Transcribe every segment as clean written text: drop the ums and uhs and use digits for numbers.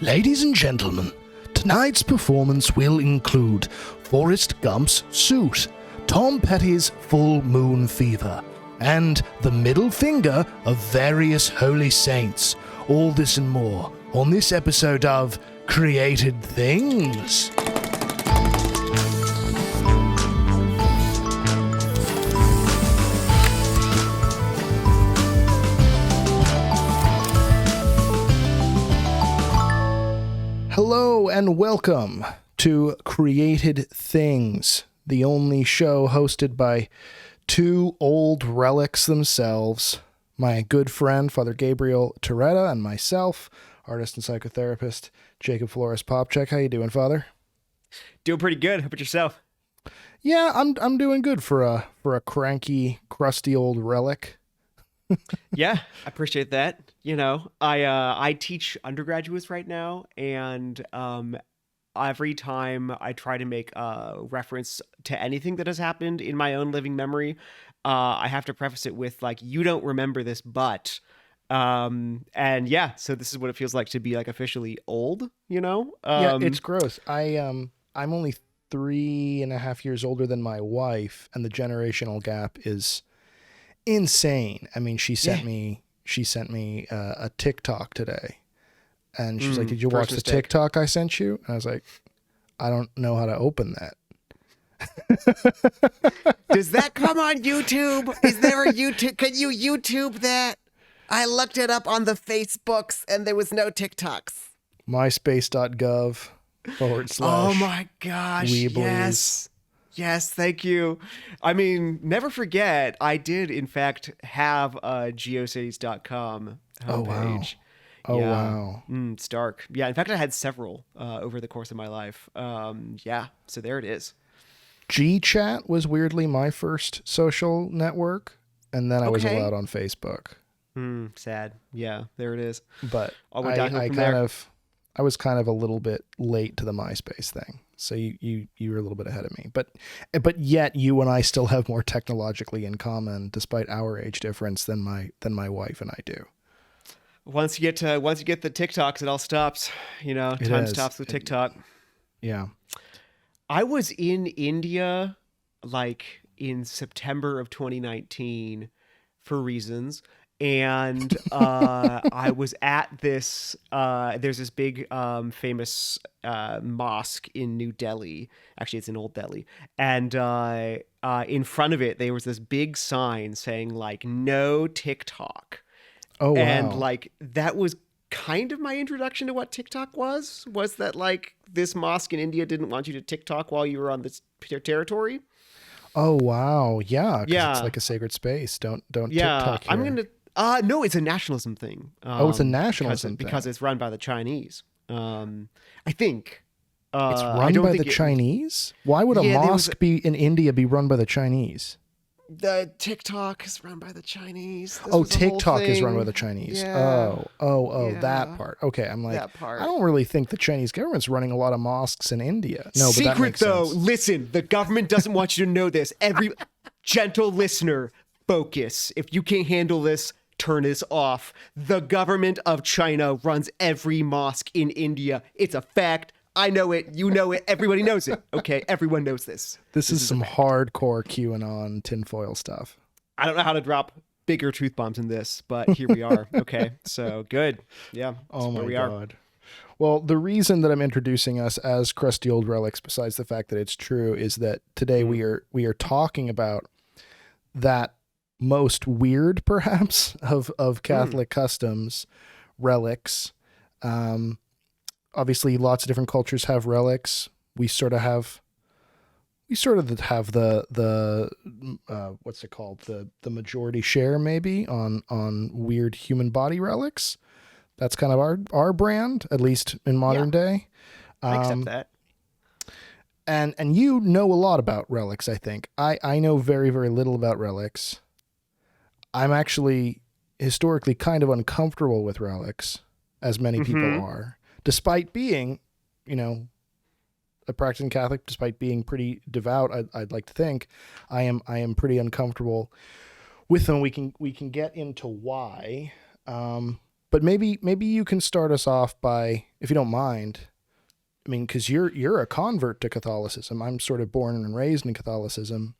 Ladies and gentlemen, tonight's performance will include Forrest Gump's Suit, Tom Petty's Full Moon Fever, and the middle finger of various holy saints. All this and more on this episode of Created Things. Hello and welcome to Created Things, the only show hosted by two old relics themselves, my good friend, Father Gabriel Toretta, and myself, artist and psychotherapist, Jacob Flores Popchek. How you doing, Father? Doing pretty good. How about yourself? Yeah, I'm doing good for a cranky, crusty old relic. Yeah, I appreciate that. You know, I teach undergraduates right now, and every time I try to make a reference to anything that has happened in my own living memory, I have to preface it with like, you don't remember this, but and yeah, so this is what it feels like to be like officially old, you know? Yeah, it's gross. I'm only 3.5 years older than my wife, and the generational gap is insane. I mean, she sent me a TikTok today, and she's like, "Did you watch the TikTok I sent you?" And I was like, "I don't know how to open that." Does that come on YouTube? Is there a YouTube? Can you YouTube that? I looked it up on the Facebooks, and there was no TikToks. myspace.gov / Oh my gosh! Weeblies. Yes, thank you. I mean, never forget, I did, in fact, have a geocities.com homepage. Oh, wow. It's dark. Yeah, in fact, I had several over the course of my life. Yeah, so there it is. GChat was weirdly my first social network, and then I was allowed on Facebook. Sad. Yeah, there it is. But I was kind of a little bit late to the MySpace thing. So you were a little bit ahead of me, but yet you and I still have more technologically in common, despite our age difference, than my wife and I do. Once you get the TikToks, it all stops. You know, time stops with TikTok. Yeah. I was in India like in September of 2019 for reasons. And I was at this, there's this big famous mosque in New Delhi. Actually, it's in Old Delhi. And in front of it, there was this big sign saying, like, no TikTok. Oh, wow. And, like, that was kind of my introduction to what TikTok was that, like, this mosque in India didn't want you to TikTok while you were on this territory. Oh, wow. Yeah. Yeah. It's like a sacred space. Don't TikTok here. I'm going to... no, it's a nationalism thing. It's a nationalism thing. Because it's run by the Chinese. I think. It's run by the Chinese? Why would a mosque be in India be run by the Chinese? The TikTok is run by the Chinese. TikTok is run by the Chinese. Yeah. Yeah. That part. Okay, I'm like, that part. I don't really think the Chinese government's running a lot of mosques in India. No, Secret, but that makes though. sense. Listen, the government doesn't want you to know this. Every gentle listener, focus. If you can't handle this, turn this off. The government of China runs every mosque in India. It's a fact. I know it. You know it. Everybody knows it. Okay, everyone knows this. This is some hardcore QAnon tinfoil stuff. I don't know how to drop bigger truth bombs in this, but here we are. Okay, so good. Yeah. Oh my God. Well, the reason that I'm introducing us as crusty old relics, besides the fact that it's true, is that today we are talking about that most weird, perhaps, of Catholic customs, relics. Obviously, lots of different cultures have relics. We sort of have the what's it called? The majority share maybe on weird human body relics. That's kind of our brand, at least in modern day. I accept that. And you know a lot about relics, I think. I know very, very little about relics. I'm actually historically kind of uncomfortable with relics, as many people are, despite being, you know, a practicing Catholic, despite being pretty devout. I'd like to think I am pretty uncomfortable with them. We can get into why. But maybe you can start us off by, if you don't mind. I mean, because you're a convert to Catholicism. I'm sort of born and raised in Catholicism.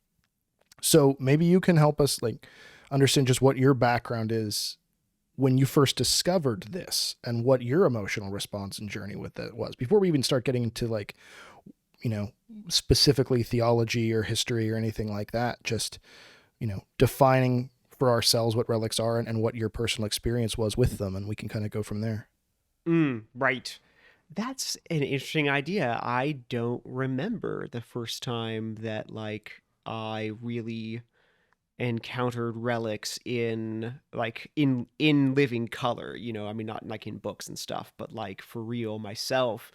So maybe you can help us like understand just what your background is when you first discovered this and what your emotional response and journey with it was before we even start getting into like, specifically theology or history or anything like that. Just, defining for ourselves what relics are and what your personal experience was with them. And we can kind of go from there. Right. That's an interesting idea. I don't remember the first time that like I really encountered relics in living color, I mean not like in books and stuff, but like for real myself.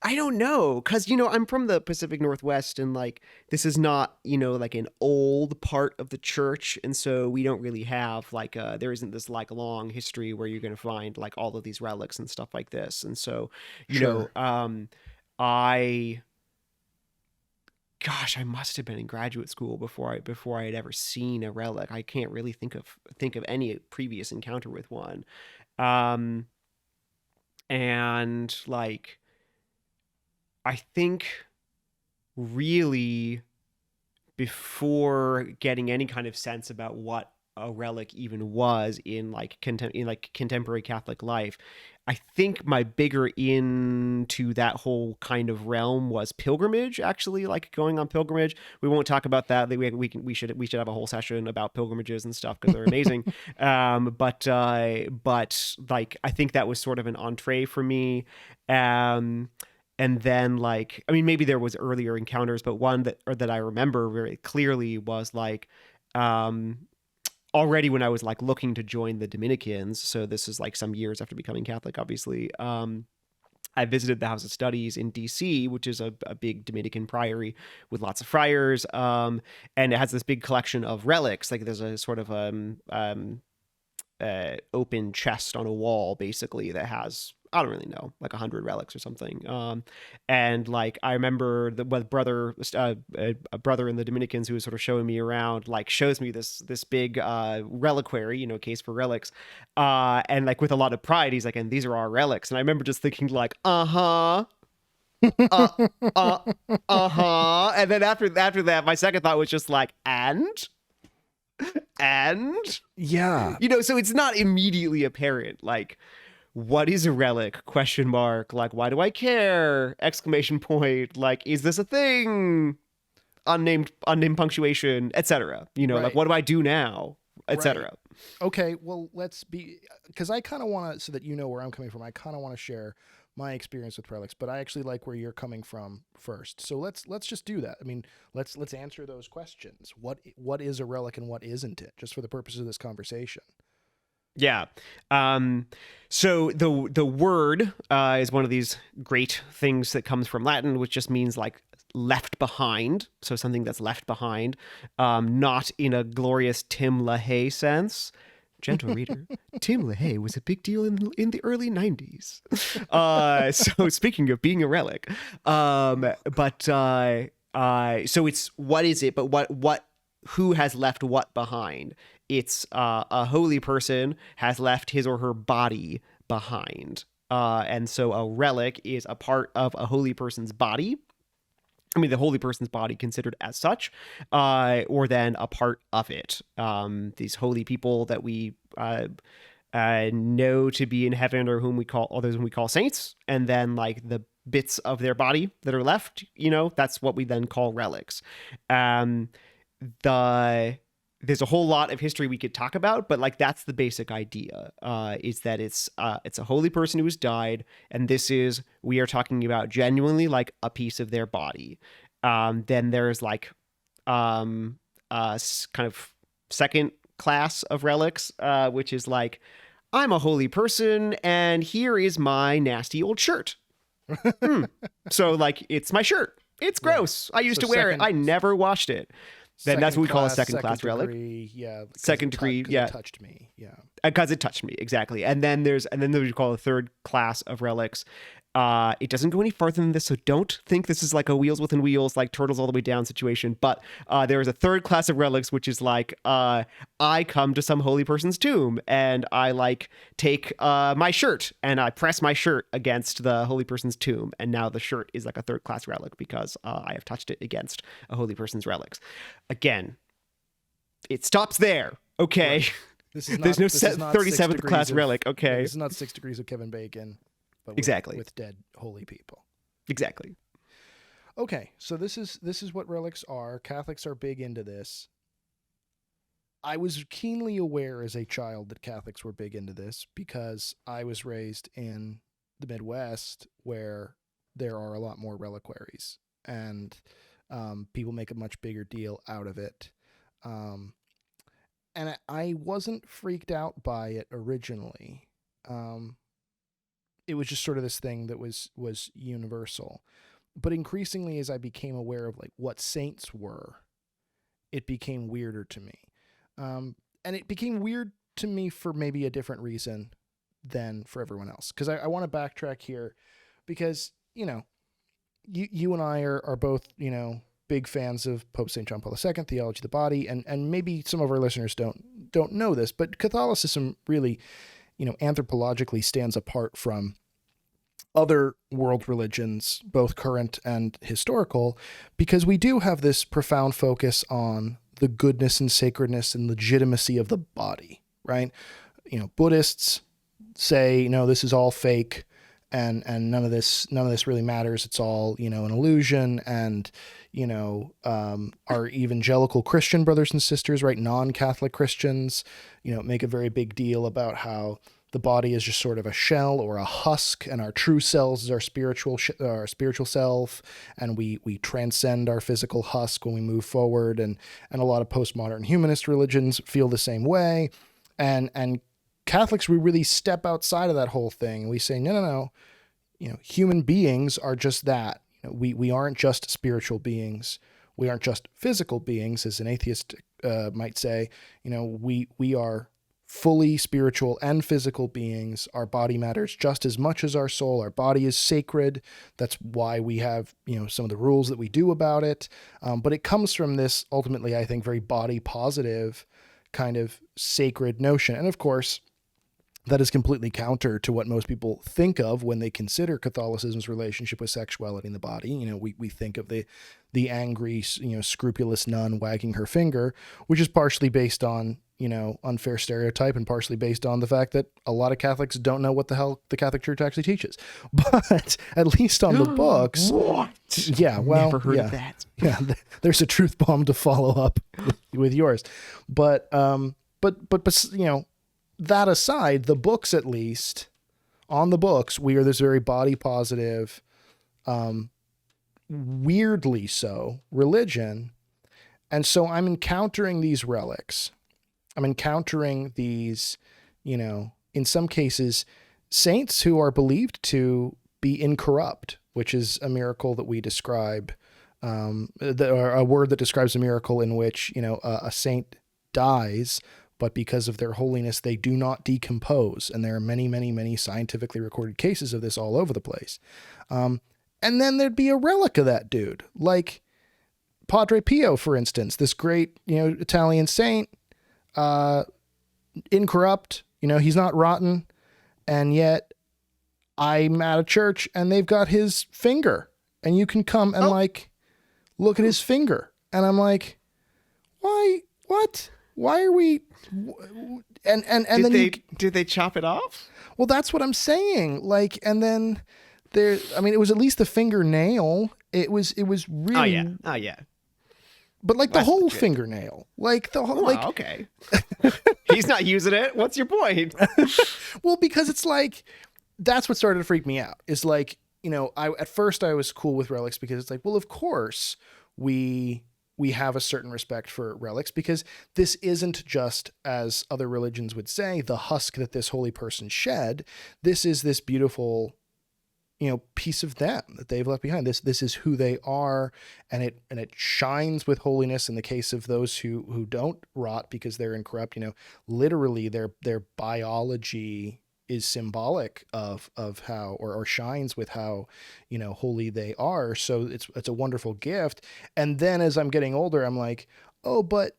I don't know, because I'm from the Pacific Northwest, and like this is not like an old part of the church, and so we don't really have like there isn't this like long history where you're going to find like all of these relics and stuff like this. And so Sure. I gosh, I must have been in graduate school before I had ever seen a relic. I can't really think of any previous encounter with one. And like I think really before getting any kind of sense about what a relic even was in like contemporary Catholic life, I think my bigger into that whole kind of realm was pilgrimage, actually, like going on pilgrimage. We won't talk about that. We should have a whole session about pilgrimages and stuff because they're amazing. But like I think that was sort of an entree for me. And then like, I mean, maybe there was earlier encounters, but one that I remember very clearly was like, already when I was like looking to join the Dominicans. So this is like some years after becoming Catholic, obviously. I visited the House of Studies in DC, which is a big Dominican priory with lots of friars. And it has this big collection of relics. Like there's a sort of open chest on a wall, basically, that has, I don't really know, like 100 relics or something. And like I remember a brother in the Dominicans who was sort of showing me around, like shows me this big reliquary, case for relics, and like with a lot of pride, he's like, and these are our relics. And I remember just thinking like, uh-huh. uh uh-huh. And then after that, my second thought was just like, and Yeah. so it's not immediately apparent like what is a relic, question mark, like why do I care, exclamation point, like is this a thing, unnamed punctuation, etc. Right. Like what do I do now, etc. Right. Okay, well, let's be, because I kind of want to, so that where I'm coming from, I kind of want to share my experience with relics, but I actually like where you're coming from first. So let's just do that. I mean, let's answer those questions. What is a relic and what isn't it, just for the purposes of this conversation? Yeah. So the word is one of these great things that comes from Latin, which just means like left behind. So something that's left behind, not in a glorious Tim LaHaye sense. Gentle reader, Tim LaHaye was a big deal in the early 90s. So speaking of being a relic, so it's what is it, but who has left what behind? It's a holy person has left his or her body behind. And so a relic is a part of a holy person's body. I mean, the holy person's body considered as such, or then a part of it. These holy people that we know to be in heaven, or whom we call saints, and then like the bits of their body that are left, that's what we then call relics. There's a whole lot of history we could talk about, but like that's the basic idea, is that it's a holy person who has died, and we are talking about genuinely like a piece of their body. Then there's like kind of second class of relics, which is like, I'm a holy person and here is my nasty old shirt. So like it's my shirt. It's gross. I used to wear it. I never washed it. Then that's what we call a second class relic. Yeah. Second degree. Yeah. It touched me. Yeah. Because it touched me. Exactly. And then there's what you call a third class of relics, It doesn't go any farther than this, so don't think this is like a wheels within wheels, like turtles all the way down situation. But there is a third class of relics, which is like I come to some holy person's tomb and I like take my shirt and I press my shirt against the holy person's tomb, and now the shirt is like a third class relic because I have touched it against a holy person's relics. Again, it stops there. Okay. Right. There's no 37th class relic. Okay. This is not 6 degrees of Kevin Bacon. But exactly. With dead holy people. Exactly. Okay, so this is what relics are. Catholics are big into this. I was keenly aware as a child that Catholics were big into this because I was raised in the Midwest where there are a lot more reliquaries and people make a much bigger deal out of it. And I wasn't freaked out by it originally. It was just sort of this thing that was universal. But increasingly, as I became aware of like what saints were, it became weirder to me. And it became weird to me for maybe a different reason than for everyone else. Because I want to backtrack here because, you and I are both, big fans of Pope St. John Paul II, Theology of the Body, and maybe some of our listeners don't know this, but Catholicism really anthropologically stands apart from other world religions, both current and historical, because we do have this profound focus on the goodness and sacredness and legitimacy of the body, right? Buddhists say, no, this is all fake and none of this really matters. It's all, an illusion. And, our evangelical Christian brothers and sisters, right? Non-Catholic Christians, make a very big deal about how the body is just sort of a shell or a husk, and our true selves is our spiritual self, and we transcend our physical husk when we move forward. And a lot of postmodern humanist religions feel the same way. And Catholics, we really step outside of that whole thing. We say, no, human beings are just that. We aren't just spiritual beings. We aren't just physical beings, as an atheist might say. We are fully spiritual and physical beings. Our body matters just as much as our soul. Our body is sacred. That's why we have, some of the rules that we do about it. But it comes from this, ultimately, I think, very body positive kind of sacred notion. And of course, that is completely counter to what most people think of when they consider Catholicism's relationship with sexuality in the body. We think of the angry, scrupulous nun wagging her finger, which is partially based on, unfair stereotype and partially based on the fact that a lot of Catholics don't know what the hell the Catholic Church actually teaches. But at least on the books. What? Yeah, well, never heard of that. Yeah, there's a truth bomb to follow up with yours. But that aside, the books, at least on the books, we are this very body positive, weirdly so, religion. And so I'm encountering these relics. I'm encountering these, in some cases, saints who are believed to be incorrupt, which is a miracle that we describe, or a word that describes a miracle in which, a saint dies, but because of their holiness, they do not decompose. And there are many, many, many scientifically recorded cases of this all over the place. And then there'd be a relic of that dude, like Padre Pio, for instance, this great, Italian saint, incorrupt, he's not rotten. And yet I'm at a church and they've got his finger, and you can come and look at his finger. And I'm like, why, what? Why are we? And did they chop it off? Well, that's what I'm saying. Like, and then there. I mean, it was at least the fingernail. It was really. Oh yeah. But like the whole fingernail, like the whole. Like, okay. He's not using it. What's your point? Well, because it's like that's what started to freak me out. Is like, at first I was cool with relics because it's like, well, of course we have a certain respect for relics, because this isn't just, as other religions would say, the husk that this holy person shed. This is this beautiful, piece of them that they've left behind. This is who they are. And it shines with holiness in the case of those who don't rot because they're incorrupt. Literally their biology symbolic of how, or shines with how, holy they are. So it's a wonderful gift. And then as I'm getting older, I'm like, oh, but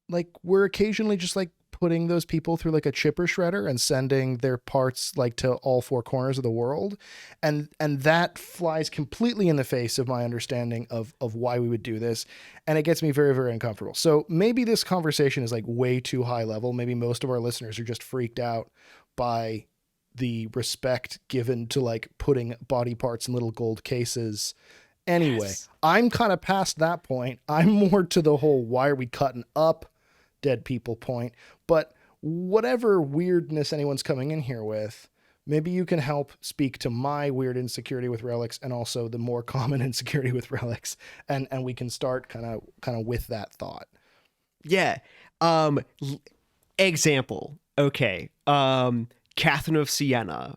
like we're occasionally just like putting those people through like a chipper shredder and sending their parts like to all four corners of the world. And that flies completely in the face of my understanding of why we would do this. And it gets me very, very uncomfortable. So maybe this conversation is like way too high level. Maybe most of our listeners are just freaked out by the respect given to like putting body parts in little gold cases. Anyway, Yes. I'm kind of past that point. I'm more to the whole, why are we cutting up dead people point? But whatever weirdness anyone's coming in here with, maybe you can help speak to my weird insecurity with relics and also the more common insecurity with relics. And we can start kind of with that thought. Yeah. Example. Okay. Catherine of Siena.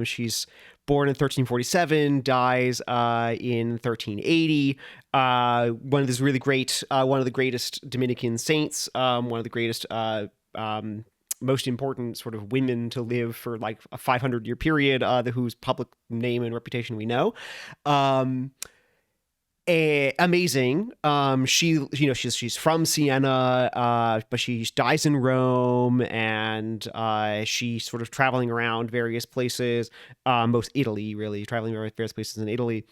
She's born in 1347, dies in 1380. One of these really great, one of the greatest Dominican saints, one of the greatest, most important sort of women to live for like a 500-year period, whose public name and reputation we know. Amazing. She's from Siena, but she dies in Rome, and she's sort of traveling around various places, most Italy, really traveling around various places in Italy.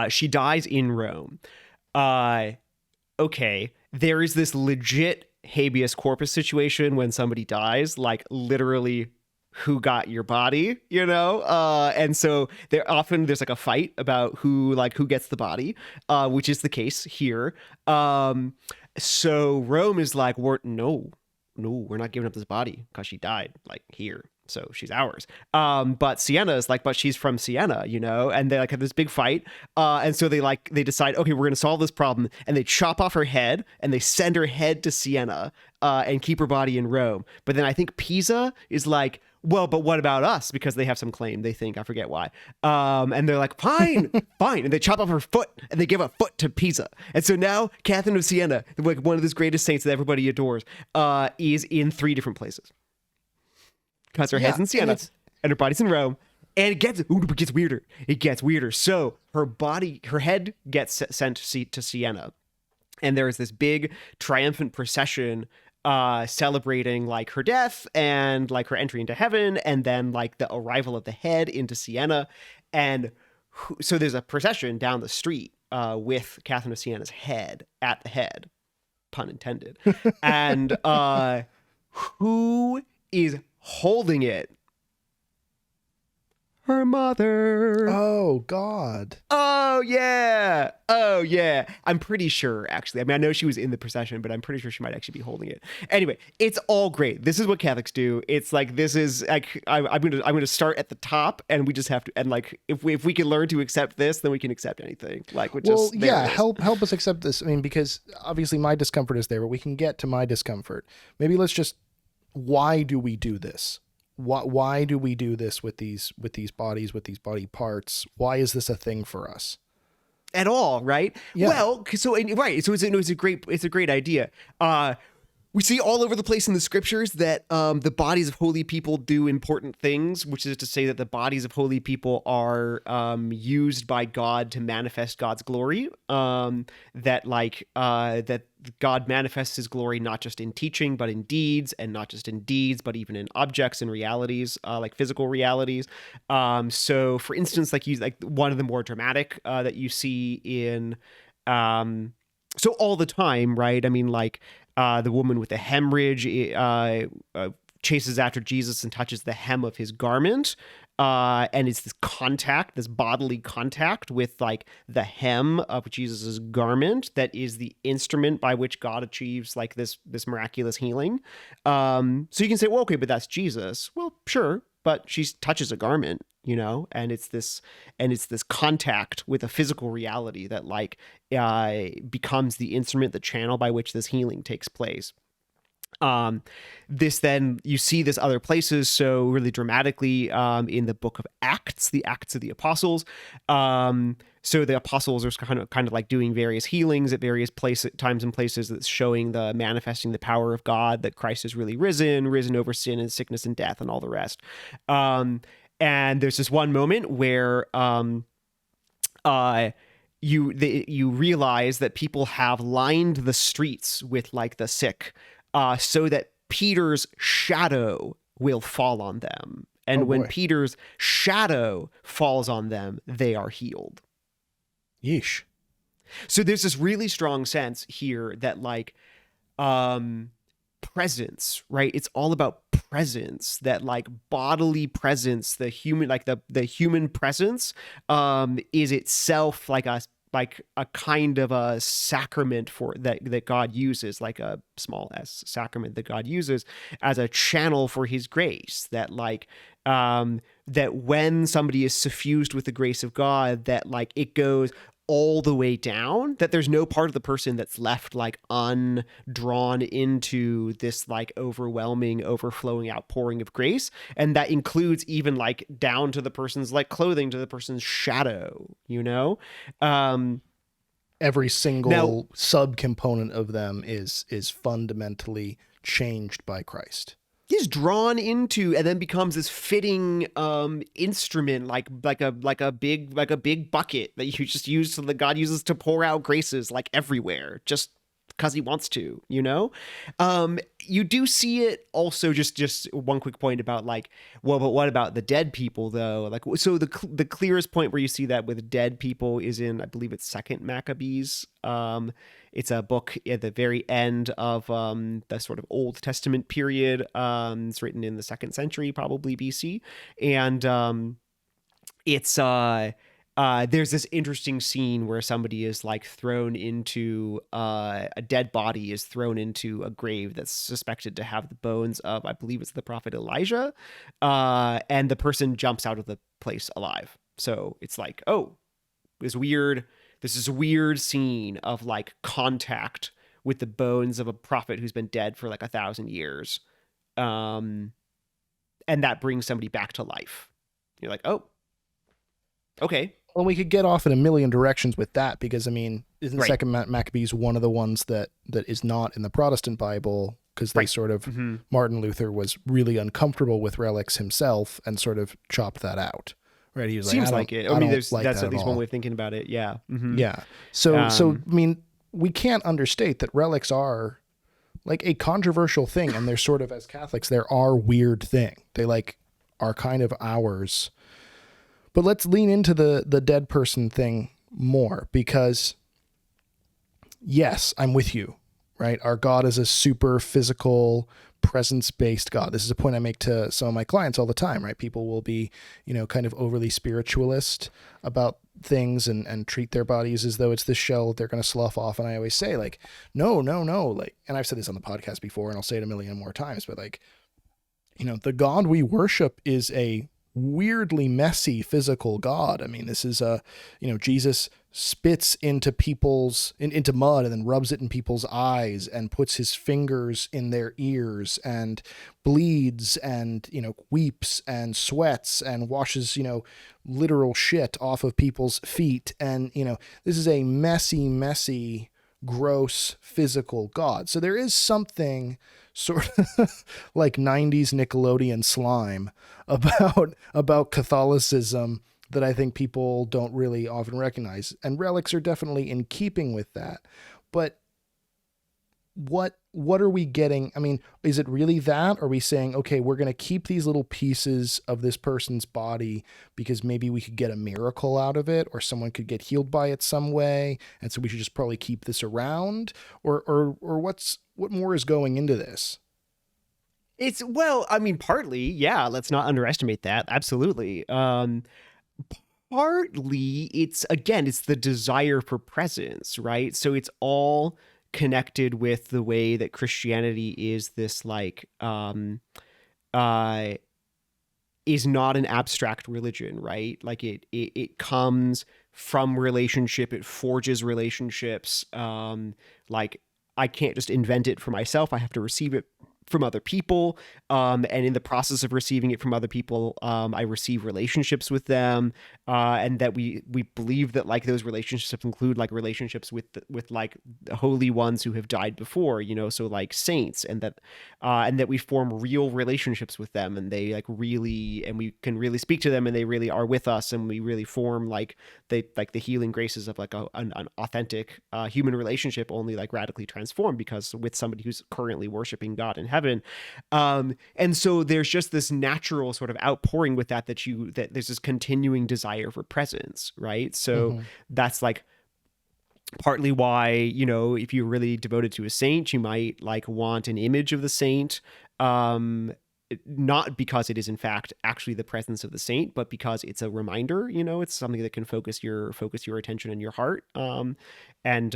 She dies in Rome. Okay, there is this legit habeas corpus situation when somebody dies, like literally who got your body, and so there's like a fight about who gets the body, which is the case here. So Rome is like, we're not giving up this body because she died like here, so she's ours. But Siena is like, but she's from Siena, and they like have this big fight, and so they decide, okay, we're gonna solve this problem, and they chop off her head and they send her head to Siena, and keep her body in Rome. But then I think Pisa is like, well, but what about us? Because they have some claim, they think, I forget why. And they're like, fine. And they chop off her foot and they give a foot to Pisa. And so now Catherine of Siena, like one of those greatest saints that everybody adores, is in 3 different places. Because her head's in Siena and her body's in Rome. And it gets weirder. It gets weirder. So her head gets sent to Siena. And there is this big triumphant procession celebrating like her death and like her entry into heaven, and then like the arrival of the head into Siena. And so there's a procession down the street with Catherine of Siena's head at the head, pun intended. And who is holding it? Her mother. Oh, God. Oh, yeah. I'm pretty sure, actually. I mean, I know she was in the procession, but I'm pretty sure she might actually be holding it. Anyway, it's all great. This is what Catholics do. It's like, this is like, I'm gonna start at the top, and we just have to, and like, if we can learn to accept this, then we can accept anything. Like, help us accept this. I mean, because obviously my discomfort is there, but we can get to my discomfort. Maybe let's just, why do we do this? Why do we do this with these bodies, with these body parts? Why is this a thing for us at all? Right. Yeah. Well, so it's a great idea. We see all over the place in the scriptures that the bodies of holy people do important things, which is to say that the bodies of holy people are used by God to manifest God's glory. That God manifests his glory not just in teaching, but in deeds, and not just in deeds, but even in objects and realities, like physical realities. So, for instance, like one of the more dramatic that you see in so all the time, right? I mean, like. The woman with the hemorrhage chases after Jesus and touches the hem of his garment. And it's this bodily contact with like the hem of Jesus's garment that is the instrument by which God achieves like this miraculous healing. So you can say, well, okay, but that's Jesus. Well, sure, but she touches a garment, and it's this contact with a physical reality that like becomes the instrument, the channel by which this healing takes place. Um, this then you see this other places so really dramatically in the book of Acts, the Acts of the Apostles. So the apostles are kind of like doing various healings at various places, times and places, that's showing the manifesting the power of God, that Christ has really risen over sin and sickness and death and all the rest. And there's this one moment where you realize that people have lined the streets with like the sick, so that Peter's shadow will fall on them. And when Peter's shadow falls on them, they are healed. Yeesh. So there's this really strong sense here that like presence, right? It's all about presence, that like bodily presence, the human, like the human presence is itself like a kind of a sacrament for that God uses, like a small s sacrament that God uses as a channel for his grace, that like that when somebody is suffused with the grace of God, that like it goes all the way down, that there's no part of the person that's left like undrawn into this like overwhelming, overflowing outpouring of grace. And that includes even like down to the person's like clothing, to the person's shadow, you know? Every single subcomponent of them is fundamentally changed by Christ. He's drawn into and then becomes this fitting instrument, like a big bucket that you just use, so that God uses to pour out graces like everywhere, just because he wants to, you know? You do see it also, just one quick point about like, well, but what about the dead people though? Like, so the clearest point where you see that with dead people is in, I believe it's Second Maccabees. It's a book at the very end of the sort of Old Testament period. It's written in the 2nd century, probably BC. And it's there's this interesting scene where somebody is like thrown into a dead body is thrown into a grave that's suspected to have the bones of, I believe it's the prophet Elijah, and the person jumps out of the place alive. So it's like, oh, this is a weird scene of like contact with the bones of a prophet who's been dead for like 1,000 years, and that brings somebody back to life. You're like, oh, okay. Well, we could get off in a million directions with that, because I mean, isn't Second Maccabees one of the ones that is not in the Protestant Bible, because they sort of Martin Luther was really uncomfortable with relics himself and sort of chopped that out. Right? He was like, seems like it. I mean, that's at least all. one way of thinking about it. Yeah. Mm-hmm. Yeah. So I mean, we can't understate that relics are like a controversial thing, and they're sort of, as Catholics, they're our weird thing. They like are kind of ours. But let's lean into the dead person thing more, because yes, I'm with you, right? Our God is a super physical, presence-based God. This is a point I make to some of my clients all the time, right? People will be, kind of overly spiritualist about things and treat their bodies as though it's this shell they're going to slough off. And I always say, like, no, like, and I've said this on the podcast before, and I'll say it a million more times, but like, the God we worship is a weirdly messy physical God. I mean, this is Jesus spits into into mud and then rubs it in people's eyes and puts his fingers in their ears and bleeds and weeps and sweats and washes literal shit off of people's feet, and this is a messy, gross physical God. So there is something sort of like 90s Nickelodeon slime about Catholicism that I think people don't really often recognize. And relics are definitely in keeping with that. But what are we getting? I mean, is it really that? Or are we saying, okay, we're going to keep these little pieces of this person's body because maybe we could get a miracle out of it, or someone could get healed by it some way, and so we should just probably keep this around? Or what more is going into this? It's, well, I mean, partly, yeah, let's not underestimate that. Absolutely. Partly it's the desire for presence, right? So it's all connected with the way that Christianity is this like is not an abstract religion, right? Like it comes from relationship, it forges relationships, like I can't just invent it for myself. I have to receive it from other people. And in the process of receiving it from other people, I receive relationships with them. And that we believe that like those relationships include like relationships with like the holy ones who have died before, you know, so like saints, and that we form real relationships with them, and they like really, and we can really speak to them, and they really are with us, and we really form like the healing graces of like an authentic human relationship, only like radically transformed because with somebody who's currently worshiping God in heaven. And so there's just this natural sort of outpouring with that there's this continuing desire for presence, right? So that's like partly why, you know, if you're really devoted to a saint, you might like want an image of the saint, not because it is in fact actually the presence of the saint, but because it's a reminder, you know, it's something that can focus your attention and your heart, and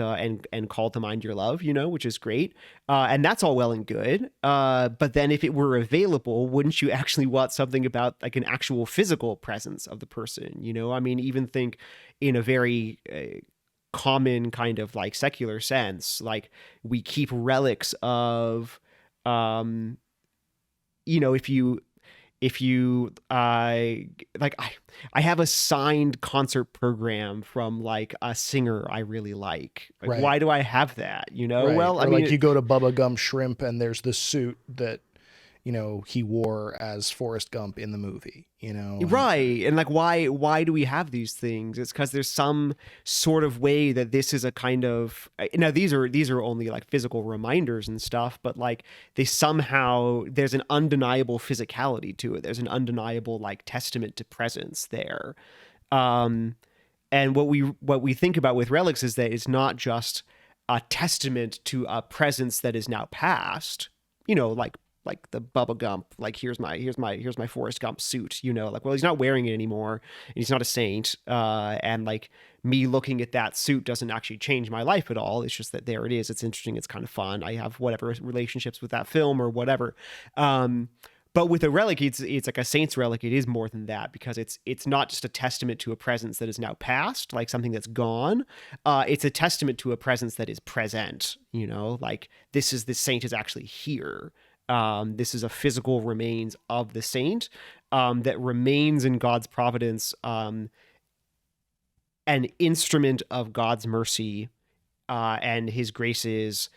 call to mind your love, you know, which is great. And that's all well and good. But then if it were available, wouldn't you actually want something about like an actual physical presence of the person? You know, I mean, even think in a very common kind of like secular sense, like we keep relics of, you know, if you like I have a signed concert program from like a singer I really like. Right. Why do I have that? You know, Right. well, or I mean, like you go to Bubba Gum Shrimp and there's the suit that, you know, he wore as Forrest Gump in the movie, you know? right. And like, why do we have these things? It's because there's some sort of way that this is a kind of, now these are only like physical reminders and stuff, but like they somehow, there's an undeniable physicality to it. There's an undeniable like testament to presence there. And what we think about with relics is that it's not just a testament to a presence that is now past, you know, like the Bubba Gump, like here's my Forrest Gump suit, you know, like, well, he's not wearing it anymore and he's not a saint. And like me looking at that suit doesn't actually change my life at all. It's just that there it is. It's interesting. It's kind of fun. I have whatever relationships with that film or whatever. But with a relic, it's like a saint's relic. It is more than that because it's not just a testament to a presence that is now past, like something that's gone. It's a testament to a presence that is present, you know, like this saint is actually here. This is a physical remains of the saint, that remains in God's providence, an instrument of God's mercy, and his graces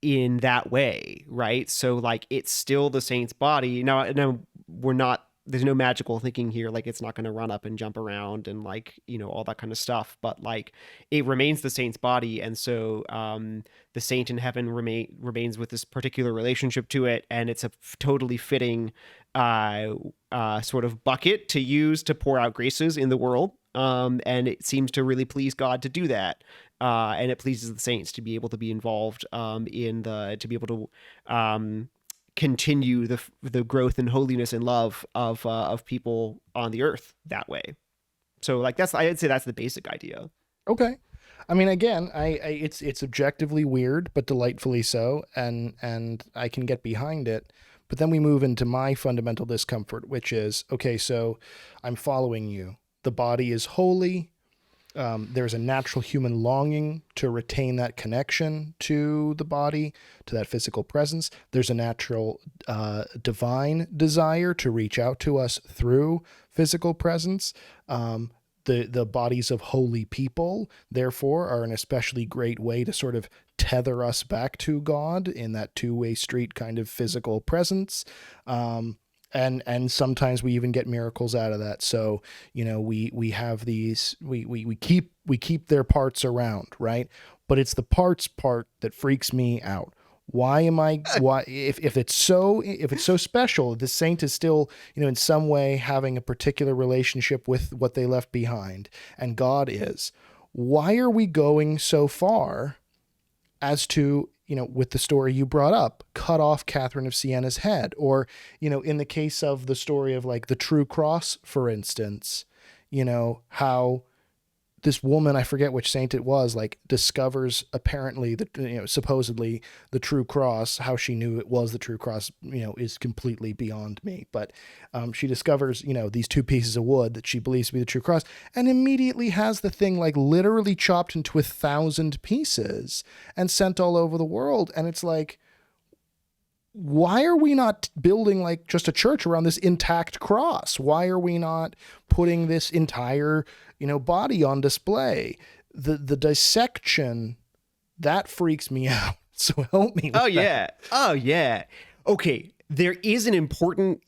in that way, right? So like it's still the saint's body. Now we're not, there's no magical thinking here, like it's not going to run up and jump around and like, you know, all that kind of stuff, but like it remains the saint's body. And so the saint in heaven remains with this particular relationship to it, and it's a totally fitting sort of bucket to use to pour out graces in the world. And it seems to really please God to do that. And it pleases the saints to be able to be involved to be able to continue the growth and holiness and love of people on the earth that way. So like I'd say that's the basic idea. Okay. I mean, again, it's objectively weird, but delightfully so. And I can get behind it. But then we move into my fundamental discomfort, which is, okay, so I'm following you. The body is holy. There's a natural human longing to retain that connection to the body, to that physical presence. There's a natural divine desire to reach out to us through physical presence. The bodies of holy people, therefore, are an especially great way to sort of tether us back to God in that two-way street kind of physical presence. And sometimes we even get miracles out of that. So, you know, we have these, we keep their parts around, right? But it's the parts part that freaks me out. Why if it's so special, the saint is still, you know, in some way having a particular relationship with what they left behind, and God is, why are we going so far as to, you know, with the story you brought up, cut off Catherine of Siena's head? Or, you know, in the case of the story of like the True Cross, for instance, you know, how this woman, I forget which saint it was, like discovers apparently that, supposedly the true cross. How she knew it was the true cross, is completely beyond me. But she discovers, these two pieces of wood that she believes to be the true cross, and immediately has the thing like literally chopped into 1,000 pieces and sent all over the world. And it's like, why are we not building like just a church around this intact cross? Why are we not putting this entire, body on display? The dissection, that freaks me out. So help me with that. Oh yeah. Okay. Here's an important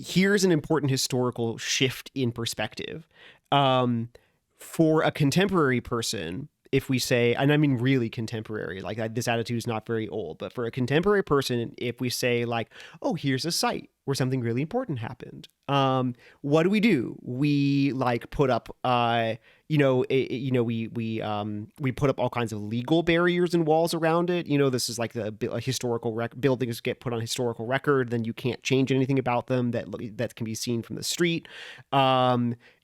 historical shift in perspective. For a contemporary person, if we say, and I mean really contemporary, like this attitude is not very old, but for a contemporary person, if we say like, oh, here's a site where something really important happened, what do? We like put up, we put up all kinds of legal barriers and walls around it. This is like a historical buildings get put on historical record, then you can't change anything about them that can be seen from the street.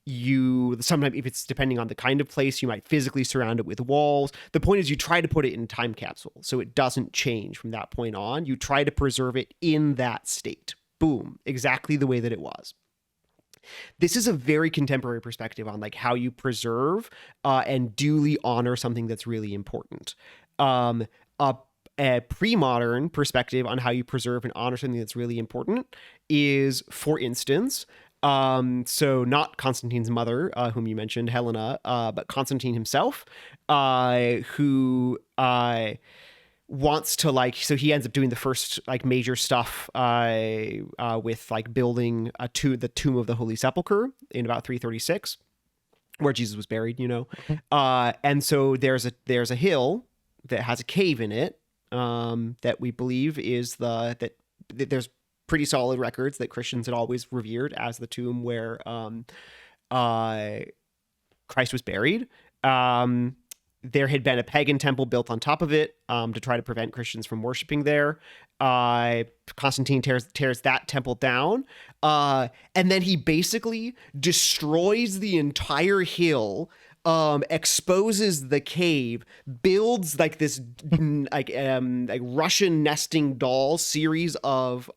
You sometimes, if it's depending on the kind of place, you might physically surround it with walls. The point is you try to put it in a time capsule so it doesn't change from that point on. You try to preserve it in that state. Boom, exactly the way that it was. This is a very contemporary perspective on like how you preserve and duly honor something that's really important. A pre-modern perspective on how you preserve and honor something that's really important is, for instance, so not Constantine's mother, whom you mentioned, Helena, but Constantine himself, who wants to so he ends up doing the first like major stuff with like building the tomb of the Holy Sepulchre in about 336, where Jesus was buried, and so there's a hill that has a cave in it, that we believe is that there's pretty solid records that Christians had always revered as the tomb where Christ was buried. There had been a pagan temple built on top of it to try to prevent Christians from worshiping there. Constantine tears that temple down, and then he basically destroys the entire hill, exposes the cave, builds like this like Russian nesting doll series of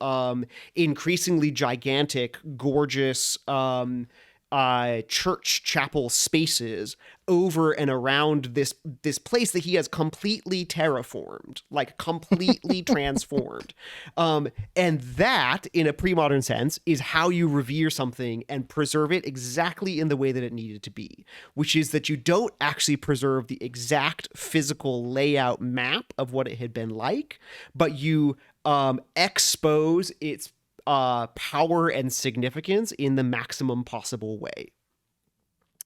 increasingly gigantic, gorgeous church chapel spaces over and around this place that he has completely terraformed, like completely transformed. And that, in a pre-modern sense, is how you revere something and preserve it exactly in the way that it needed to be, which is that you don't actually preserve the exact physical layout map of what it had been like, but you expose its power and significance in the maximum possible way.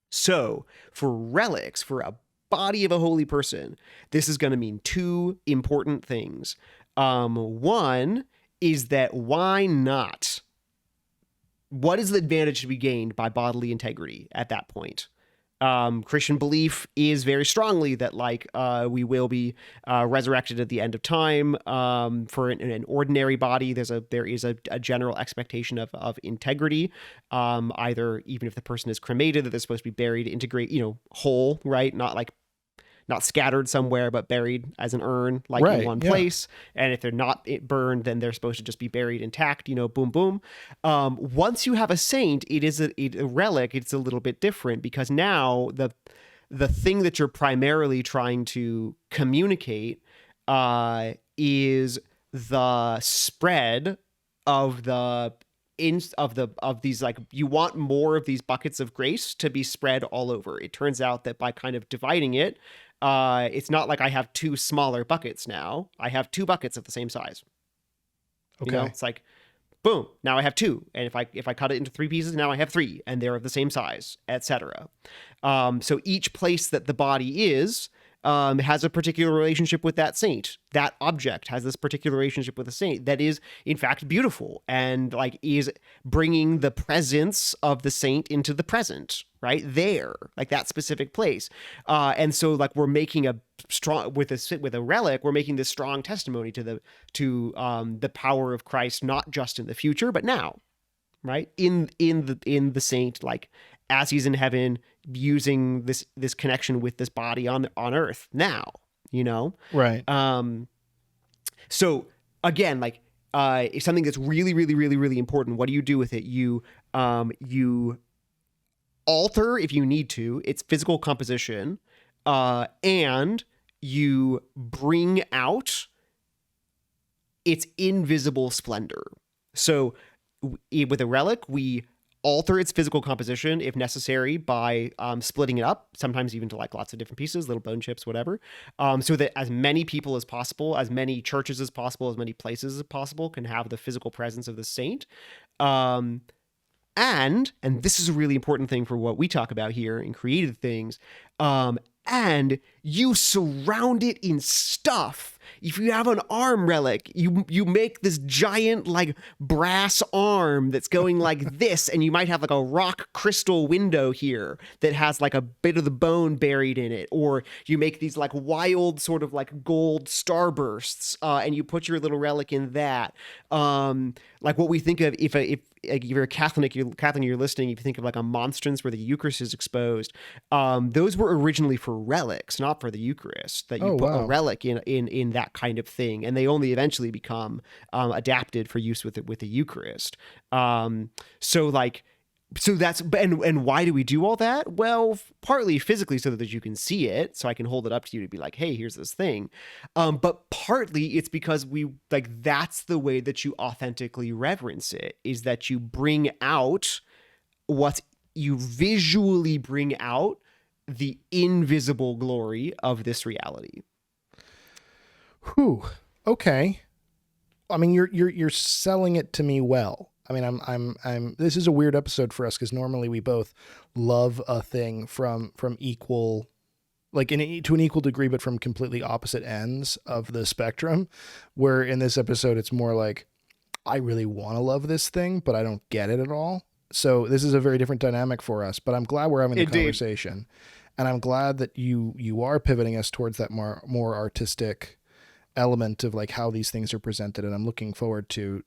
So for relics, for a body of a holy person, this is going to mean two important things. One is that why not? What is the advantage to be gained by bodily integrity at that point? Christian belief is very strongly that we will be resurrected at the end of time. For an ordinary body, there is a general expectation of integrity. Either even if the person is cremated, that they're supposed to be buried, whole, right? Not scattered somewhere, but buried as an urn, in one place. And if they're not burned, then they're supposed to just be buried intact, boom, boom. Once you have a saint, it is a relic. It's a little bit different because now the thing that you're primarily trying to communicate is the spread of these, you want more of these buckets of grace to be spread all over. It turns out that by kind of dividing it, it's not like I have two smaller buckets now. I have two buckets of the same size. Okay. It's like, boom, now I have two. And if I cut it into three pieces, now I have three, and they're of the same size, etc. So each place that the body is has a particular relationship with that saint. That object has this particular relationship with a saint that is, in fact, beautiful and is bringing the presence of the saint into the present, right there, that specific place. And so, we're making a strong with a relic. We're making this strong testimony to the power of Christ, not just in the future, but now, right in the saint, as he's in heaven, using this connection with this body on Earth now, Right. So again, like it's something that's really, really, really, really important. What do you do with it? You alter, if you need to, its physical composition, and you bring out its invisible splendor. So with a relic, we alter its physical composition if necessary by splitting it up, sometimes even to like lots of different pieces, little bone chips, whatever, so that as many people as possible, as many churches as possible, as many places as possible can have the physical presence of the saint. And this is a really important thing for what we talk about here in creative things, and you surround it in stuff. If you have an arm relic, you make this giant like brass arm that's going like this, and you might have like a rock crystal window here that has like a bit of the bone buried in it, or you make these like wild sort of like gold starbursts, and you put your little relic in that. Like what we think of if you're a Catholic, you're listening, if you think of like a monstrance where the Eucharist is exposed, those were originally for relics, not for the Eucharist, that you put a relic in that kind of thing, and they only eventually become adapted for use with the Eucharist. So that's, and why do we do all that? Well, partly physically so that you can see it, so I can hold it up to you to be like, hey, here's this thing. But partly it's because that's the way that you authentically reverence it, is that you bring out you visually bring out the invisible glory of this reality. Whew. Okay. I mean, you're selling it to me well. I mean, I'm this is a weird episode for us because normally we both love a thing from equal, like to an equal degree, but from completely opposite ends of the spectrum, where in this episode, it's more like, I really want to love this thing, but I don't get it at all. So this is a very different dynamic for us, but I'm glad we're having the conversation, and I'm glad that you are pivoting us towards that more artistic element of like how these things are presented, and I'm looking forward to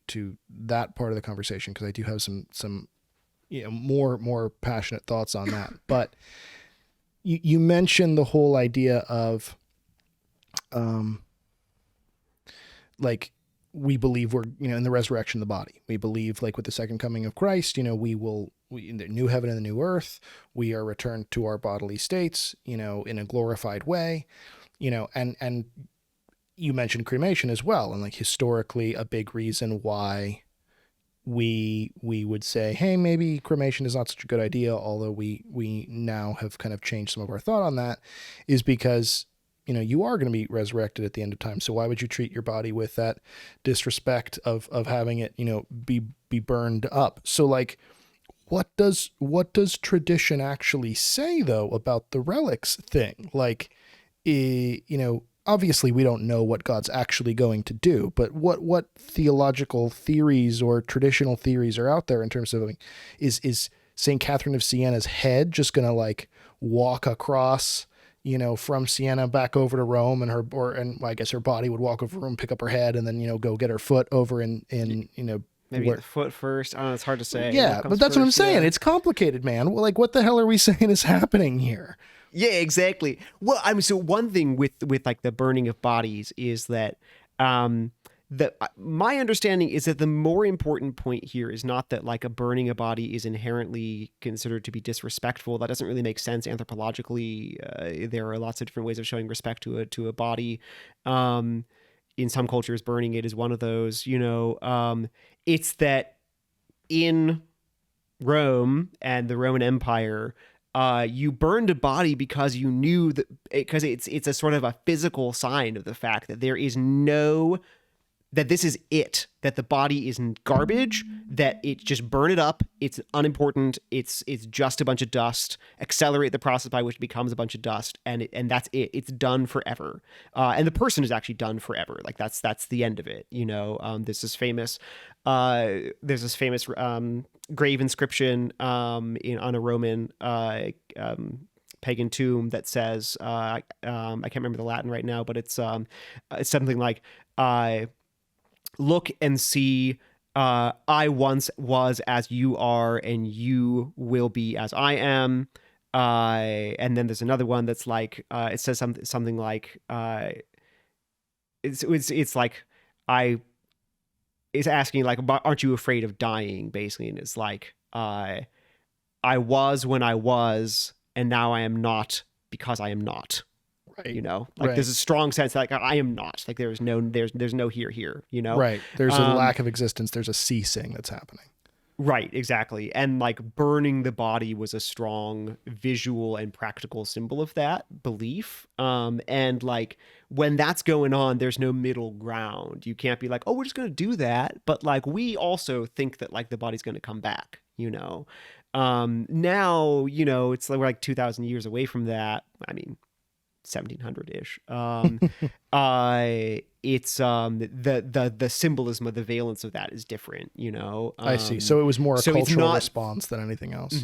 that part of the conversation because I do have some more passionate thoughts on that. But you mentioned the whole idea of like we believe we're in the resurrection of the body. We believe like with the second coming of Christ, we in the new heaven and the new earth, we are returned to our bodily states, in a glorified way, and you mentioned cremation as well. And like historically a big reason why we would say, hey, maybe cremation is not such a good idea, although we now have kind of changed some of our thought on that, is because, you are going to be resurrected at the end of time. So why would you treat your body with that disrespect of having it, be burned up? So like, what does tradition actually say though about the relics thing? Like, obviously we don't know what God's actually going to do, but what theological theories or traditional theories are out there in terms of like, is St. Catherine of Siena's head just going to like walk across, from Siena back over to Rome, and I guess her body would walk over Rome, pick up her head, and then, go get her foot over in maybe the foot first. I don't know. It's hard to say. Yeah, but that's what I'm saying. Yeah. It's complicated, man. Well, like, what the hell are we saying is happening here? Yeah, exactly. Well, so one thing with like the burning of bodies is that my understanding is that the more important point here is not that like a burning a body is inherently considered to be disrespectful. That doesn't really make sense anthropologically. There are lots of different ways of showing respect to a body. In some cultures, burning it is one of those. It's that in Rome and the Roman Empire, you burned a body because you knew that, because it's a sort of a physical sign of the fact that that this is it, that the body isn't garbage, that it just burn it up. It's unimportant. It's just a bunch of dust. Accelerate the process by which it becomes a bunch of dust, and that's it. It's done forever. And the person is actually done forever. Like that's the end of it. There's this famous grave inscription on a Roman pagan tomb that says I can't remember the Latin right now, but it's something like look and see, I once was as you are, and you will be as I am. And then there's another one that's like, it says something like, it's like, it's asking like, aren't you afraid of dying, basically? And it's like, I was when I was, and now I am not because I am not. Right. You know, like there's a strong sense that, like, I am not, like there's no here, you know? Right. There's a lack of existence. There's a ceasing that's happening. Right, exactly. And like burning the body was a strong visual and practical symbol of that belief. And like when that's going on, there's no middle ground. You can't be like, oh, we're just going to do that. But like, we also think that like the body's going to come back, you know? Now, you know, it's like we're like 2,000 years away from that. I mean, 1700-ish. It's the symbolism of the valence of that is different, you know. I see. So it was more a cultural response than anything else.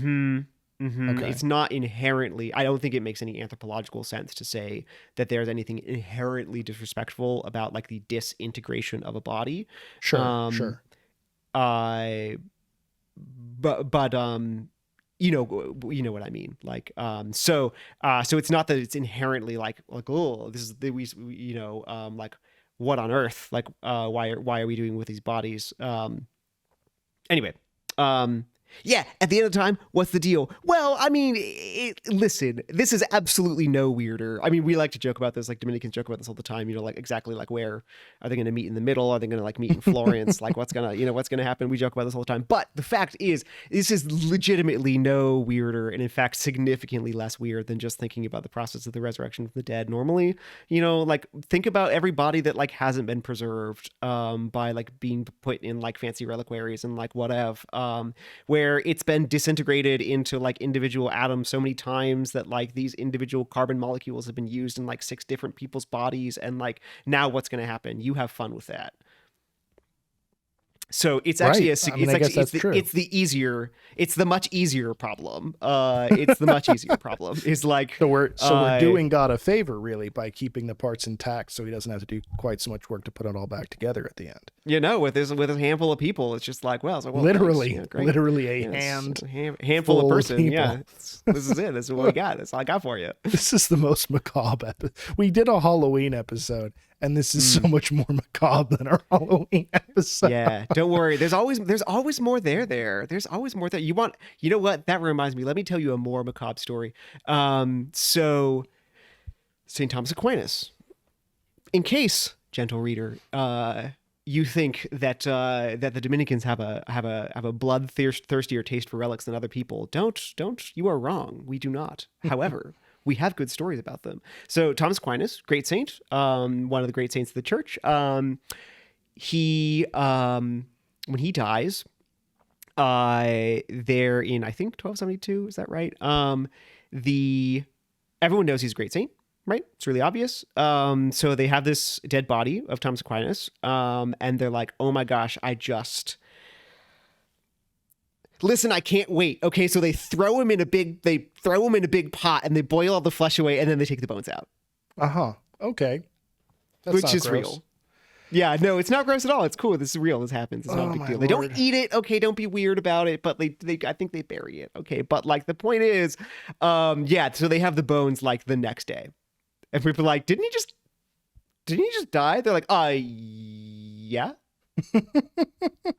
Okay. It's not inherently, I don't think it makes any anthropological sense to say that there's anything inherently disrespectful about like the disintegration of a body. Sure. But you know what I mean. Like, so it's not that it's inherently like, oh, this is we you know, like, what on earth? Like, why are we doing with these bodies? Anyway, yeah, at the end of the time, what's the deal? Well, I mean, listen, this is absolutely no weirder. I mean, we like to joke about this, like Dominicans joke about this all the time, you know, like exactly like where are they going to meet in the middle? Are they going to like meet in Florence? Like what's going to happen? We joke about this all the time. But the fact is, this is legitimately no weirder, and in fact, significantly less weird than just thinking about the process of the resurrection of the dead normally. You know, like think about every body that like hasn't been preserved by like being put in like fancy reliquaries and like whatever, where it's been disintegrated into like individual atoms so many times that like these individual carbon molecules have been used in like 6 different people's bodies. And like, now what's going to happen? You have fun with that. So it's actually it's the much easier problem. It's the much easier problem. Is like, so we're doing God a favor really by keeping the parts intact, so he doesn't have to do quite so much work to put it all back together at the end. You know, with a handful of people, it's just like, well, literally thanks. Handful of person. People. Yeah, this is it. This is what we got. That's all I got for you. This is the most macabre episode. We did a Halloween episode, and this is so much more macabre than our Halloween episode. Yeah, don't worry. There's always more there. There's always more there. You know what? That reminds me. Let me tell you a more macabre story. So St. Thomas Aquinas. In case, gentle reader, you think that the Dominicans have a bloodthirstier taste for relics than other people, don't. You are wrong. We do not. However, we have good stories about them. So Thomas Aquinas, great saint, one of the great saints of the church. He when he dies, there in I think 1272, is that right? Everyone knows he's a great saint, right? It's really obvious. So they have this dead body of Thomas Aquinas, and they're like, oh my gosh, listen, I can't wait. Okay, so they throw him in a big pot and they boil all the flesh away, and then they take the bones out. Okay. That's which is gross. Real. Yeah, no, it's not gross at all. It's cool. This is real. This happens. It's not a big deal. Lord. They don't eat it. Okay, don't be weird about it. But they I think they bury it. Okay, but like the point is, yeah. So they have the bones like the next day, and people are like, didn't he just die? They're like, yeah.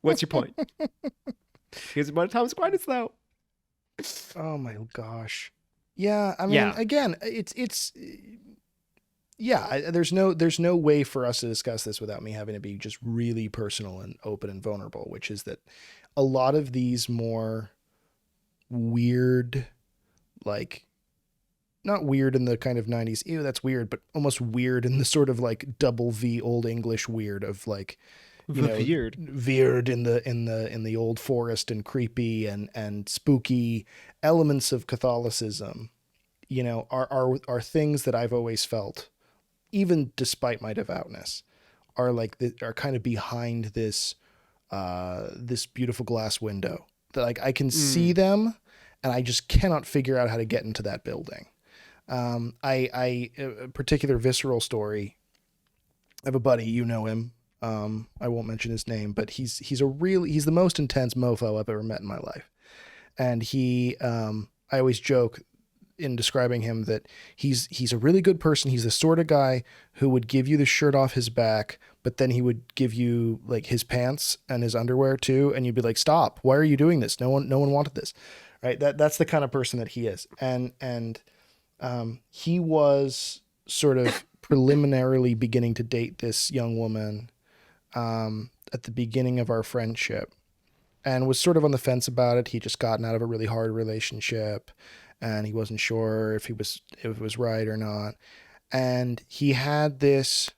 What's your point? Here's about Thomas Aquinas, though. Oh my gosh. Yeah, I mean, again, it's. Yeah, there's no way for us to discuss this without me having to be just really personal and open and vulnerable, which is that a lot of these more weird, like, not weird in the kind of 90s, ew, that's weird, but almost weird in the sort of like double V old English weird of like, you know, veered in the old forest and creepy and spooky elements of Catholicism, you know, are things that I've always felt, even despite my devoutness, are kind of behind this beautiful glass window that like I can see them and I just cannot figure out how to get into that building. A particular visceral story. I have a buddy, you know him. I won't mention his name, but he's the most intense mofo I've ever met in my life. And I always joke, in describing him that he's a really good person. He's the sort of guy who would give you the shirt off his back, but then he would give you like his pants and his underwear too, and you'd be like, "Stop! Why are you doing this? No one wanted this." Right? That's the kind of person that he is. And he was sort of preliminarily beginning to date this young woman at the beginning of our friendship, and was sort of on the fence about it. He just gotten out of a really hard relationship, and he wasn't sure if it was right or not. And he had this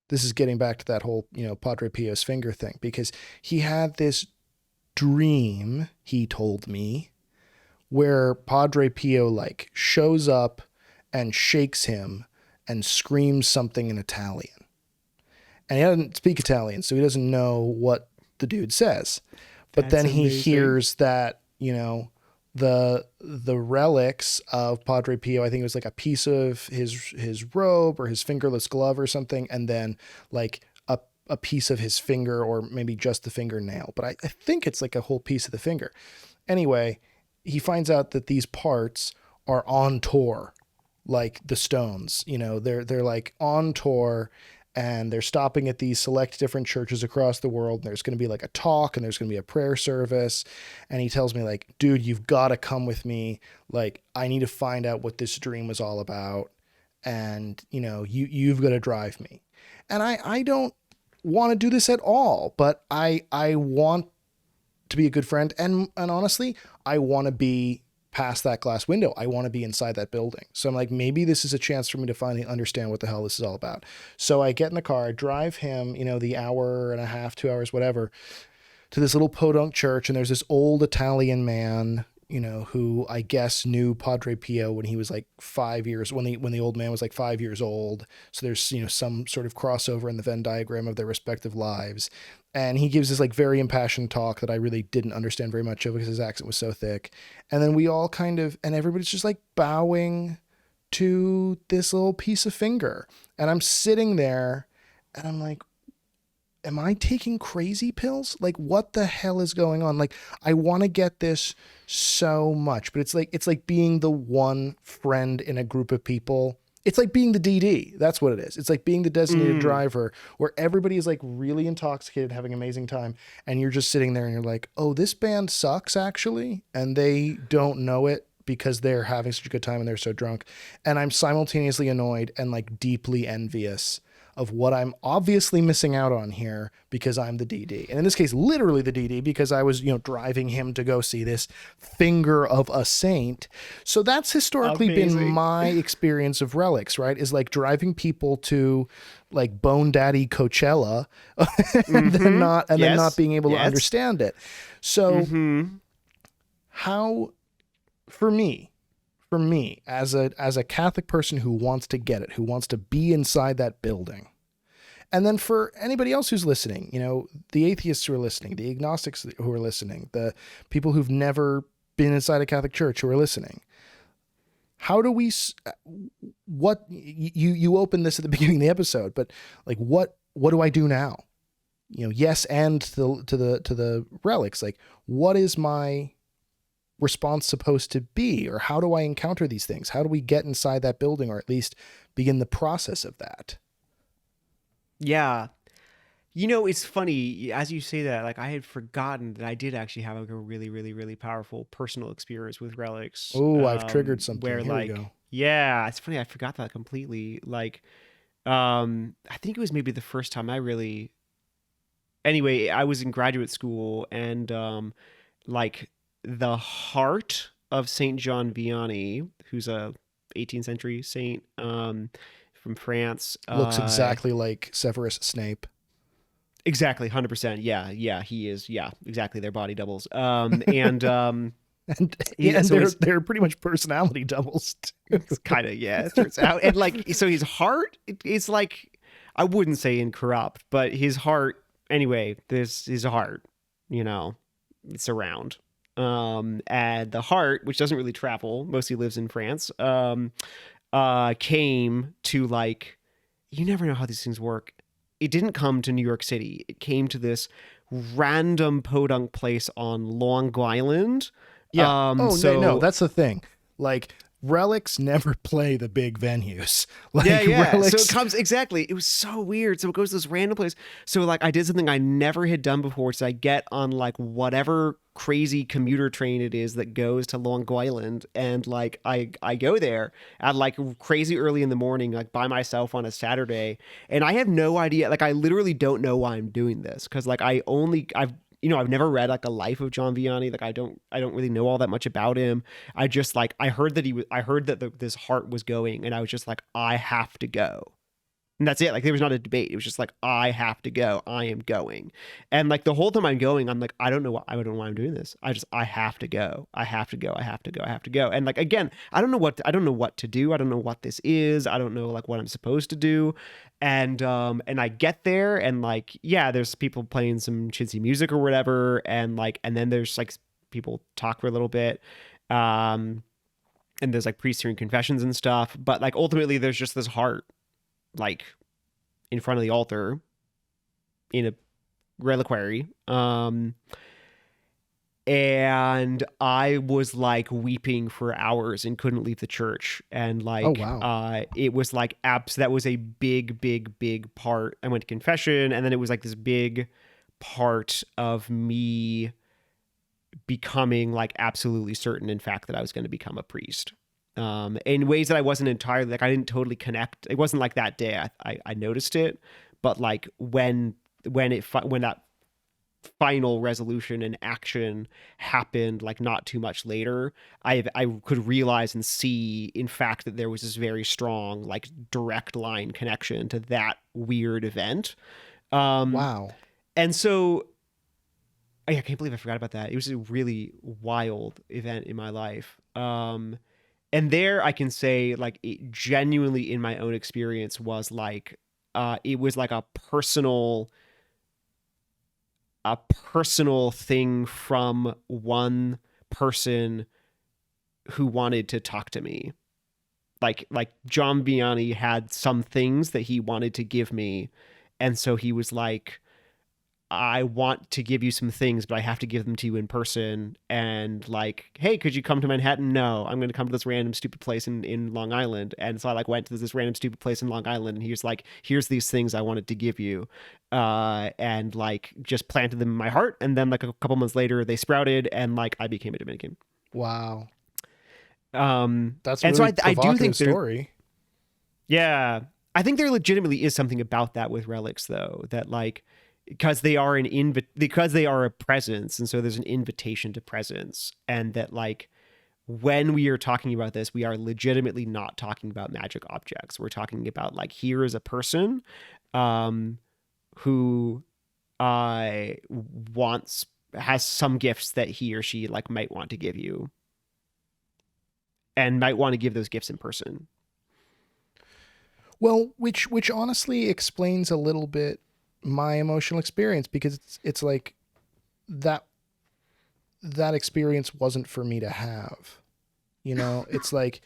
is getting back to that whole, Padre Pio's finger thing, because he had this dream, he told me, where Padre Pio like shows up and shakes him and screams something in Italian. And he doesn't speak Italian, so he doesn't know what the dude says. But That's then he amazing. hears that, the relics of Padre Pio, I think it was like a piece of his robe or his fingerless glove or something, and then like a piece of his finger, or maybe just the fingernail. But I think it's like a whole piece of the finger. Anyway, he finds out that these parts are on tour, like the Stones. They're like on tour, and they're stopping at these select different churches across the world. And there's going to be like a talk, and there's going to be a prayer service. And he tells me like, "Dude, you've got to come with me. Like, I need to find out what this dream was all about. And you've got to drive me." And I don't want to do this at all, but I want to be a good friend. And honestly, I want to be past that glass window. I want to be inside that building. So I'm like, maybe this is a chance for me to finally understand what the hell this is all about. So I get in the car, I drive him, the hour and a half, 2 hours, whatever, to this little podunk church. And there's this old Italian man, who I guess knew Padre Pio when he was like 5 years, when the old man was like 5 years old. So there's, some sort of crossover in the Venn diagram of their respective lives. And he gives this like very impassioned talk that I really didn't understand very much of because his accent was so thick. And then we all and everybody's just like bowing to this little piece of finger. And I'm sitting there and I'm like, am I taking crazy pills? Like, what the hell is going on? Like, I want to get this so much, but it's like being the one friend in a group of people. It's like being the DD. That's what it is. It's like being the designated driver, where everybody is like really intoxicated, having an amazing time. And you're just sitting there and you're like, oh, this band sucks actually. And they don't know it because they're having such a good time and they're so drunk. And I'm simultaneously annoyed and like deeply envious of what I'm obviously missing out on here because I'm the DD. And in this case, literally the DD, because I was, driving him to go see this finger of a saint. So that's historically been my experience of Relics, right? Is like driving people to like Bone Daddy Coachella and then not being able to understand it. So how, for me, as a Catholic person who wants to get it, who wants to be inside that building, and then for anybody else who's listening, the atheists who are listening, the agnostics who are listening, the people who've never been inside a Catholic church who are listening, how do we, what you opened this at the beginning of the episode, but like, what do I do now? Yes. And to the relics, like, what is my response supposed to be, or how do I encounter these things? How do we get inside that building, or at least begin the process of that? Yeah. It's funny as you say that, like I had forgotten that I did actually have like a really, really, really powerful personal experience with Relics. Oh, I've triggered something. Where Here like, we go. yeah, it's funny. I forgot that completely. Like, I think it was maybe the first time anyway, I was in graduate school, and, like, the heart of Saint John Vianney, who's a 18th century saint from France, Looks exactly like Severus Snape. Exactly, 100%. Yeah, he is. Yeah, exactly. They're body doubles. And they're pretty much personality doubles too. It's kind of, yeah, it turns out. And like, so his heart is like, I wouldn't say incorrupt, but his heart, anyway, this is a heart, it's around. And the heart, which doesn't really travel, mostly lives in France, came to, like, you never know how these things work. It didn't come to New York City. It came to this random podunk place on Long Island. Yeah. No, that's the thing. Like, Relics never play the big venues. Yeah. So Relics. it comes exactly. It was so weird. So it goes to this random place. So like I did something I never had done before. So I get on like whatever crazy commuter train it is that goes to Long Island, and like I go there at like crazy early in the morning, like by myself on a Saturday, and I have no idea. Like I literally don't know why I'm doing this because like I've never read like a life of John Vianney. Like I don't really know all that much about him. I just like I heard that this heart was going, and I was just like, I have to go. And that's it. Like there was not a debate. It was just like, I have to go. I am going. And like the whole time I'm going, I'm like, I don't know why I'm doing this. I have to go. I have to go. I have to go. I have to go. And like again, I don't know what to do. I don't know what this is. I don't know like what I'm supposed to do. And I get there, and like, yeah, there's people playing some chintzy music or whatever, and then there's like people talk for a little bit. And there's like priests hearing confessions and stuff. But like ultimately there's just this heart like in front of the altar in a reliquary. And I was like weeping for hours and couldn't leave the church. And like, Oh, wow. it was like that was a big part. I went to confession, and then it was like this big part of me becoming like absolutely certain, in fact, that I was going to become a priest. In ways that I wasn't entirely like, I didn't totally connect. It wasn't like that day I noticed it, but like when that final resolution and action happened, like not too much later, I could realize and see, in fact, that there was this very strong, like direct line connection to that weird event. Wow. And so, I can't believe I forgot about that. It was a really wild event in my life. And there I can say like it genuinely in my own experience was like, it was like a personal thing from one person who wanted to talk to me. Like John Vianney had some things that he wanted to give me. And so he was like, I want to give you some things, but I have to give them to you in person. And like, hey, could you come to Manhattan? No, I'm going to come to this random stupid place in Long Island. And so I like went to this random stupid place in Long Island, and he was like, here's these things I wanted to give you. And like just planted them in my heart. And then like a couple months later they sprouted, and like I became a Dominican. Wow. That's and a so really I do think story. Yeah. I think there legitimately is something about that with relics though, that like, because they are because they are a presence, and so there's an invitation to presence, and that like when we are talking about this, we are legitimately not talking about magic objects. We're talking about like, here is a person who has some gifts that he or she like might want to give you, and might want to give those gifts in person. Well, which honestly explains a little bit my emotional experience, because it's like that experience wasn't for me to have, you know. It's like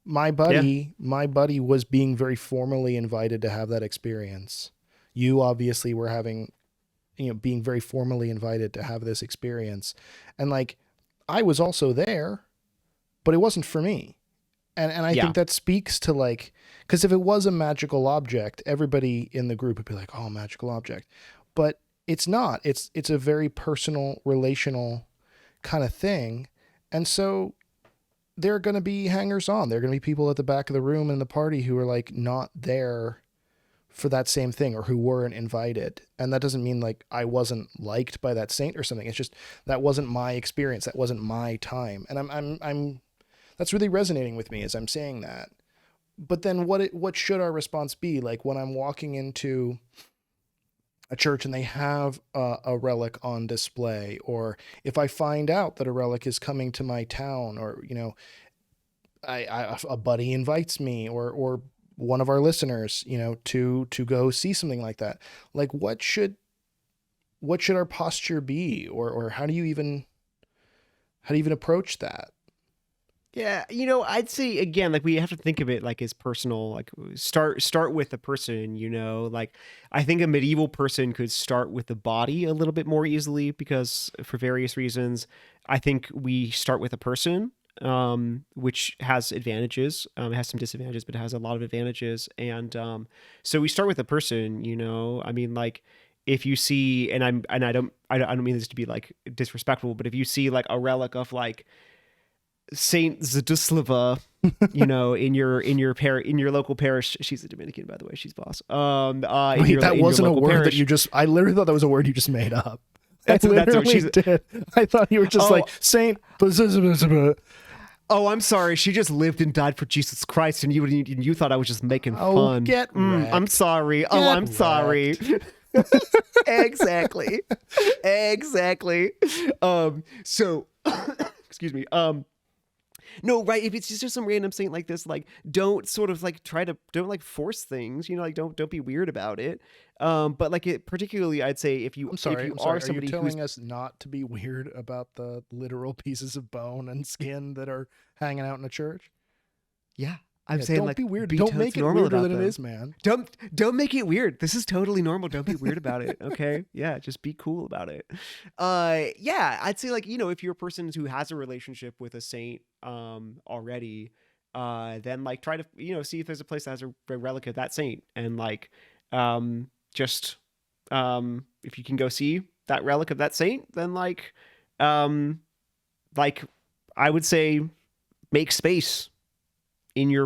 my buddy was being very formally invited to have that experience. You obviously were being very formally invited to have this experience, and like I was also there, but it wasn't for me. And I think that speaks to like, because if it was a magical object, everybody in the group would be like, oh, magical object. But it's not. It's a very personal, relational kind of thing. And so there are going to be hangers on. There are going to be people at the back of the room in the party who are like not there for that same thing, or who weren't invited. And that doesn't mean like I wasn't liked by that saint or something. It's just that wasn't my experience. That wasn't my time. And I'm that's really resonating with me as I'm saying that. But then what should our response be? Like when I'm walking into a church and they have a relic on display, or if I find out that a relic is coming to my town, or, you know, a buddy invites me, or one of our listeners, you know, to go see something like that. Like what should our posture be? Or how do you even approach that? Yeah, you know, I'd say again, like we have to think of it like as personal. Like start with the person. You know, like I think a medieval person could start with the body a little bit more easily, because for various reasons, I think we start with a person. which has advantages. It has some disadvantages, but it has a lot of advantages. And so we start with a person, you know. I mean, like, if you see, and I don't mean this to be like disrespectful, but if you see like a relic of like Saint Zduslava, you know, in your local parish. She's a Dominican, by the way. She's boss. Wait, that wasn't a word that you just. I literally thought that was a word you just made up. That's what she's did. I thought you were just like Saint. Oh, I'm sorry. She just lived and died for Jesus Christ, and you thought I was just making fun. Get wrecked. I'm sorry. I'm sorry. Exactly. So, excuse me. No, right. If it's just some random saint like this, like, don't sort of like don't like force things, you know, like don't be weird about it. But like it particularly, I'd say if you are somebody are you telling us not to be weird about the literal pieces of bone and skin that are hanging out in a church? Yeah. I'm saying, don't like, be weird. Don't make it weirder than it is, man. Don't make it weird. This is totally normal. Don't be weird about it. Okay. Yeah. Just be cool about it. Yeah. I'd say, like, you know, if you're a person who has a relationship with a saint, already, then like try to, you know, see if there's a place that has a relic of that saint, and like, just, if you can go see that relic of that saint, then like I would say make space in your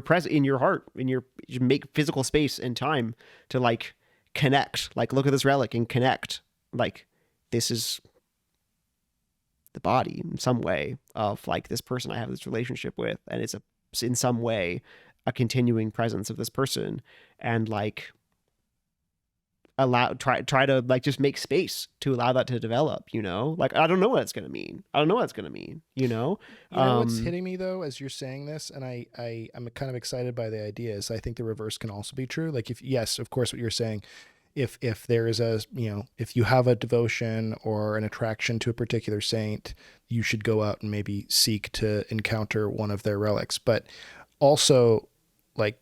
heart, you make physical space and time to like connect, like look at this relic and connect, like this is the body in some way of like this person I have this relationship with, and it's in some way a continuing presence of this person, and like try to like just make space to allow that to develop, you know. Like I don't know what it's gonna mean, you know. You know what's hitting me though as you're saying this, and I'm kind of excited by the idea, is I think the reverse can also be true. Like, if yes, of course, what you're saying, if there is a, you know, if you have a devotion or an attraction to a particular saint, you should go out and maybe seek to encounter one of their relics. But also, like,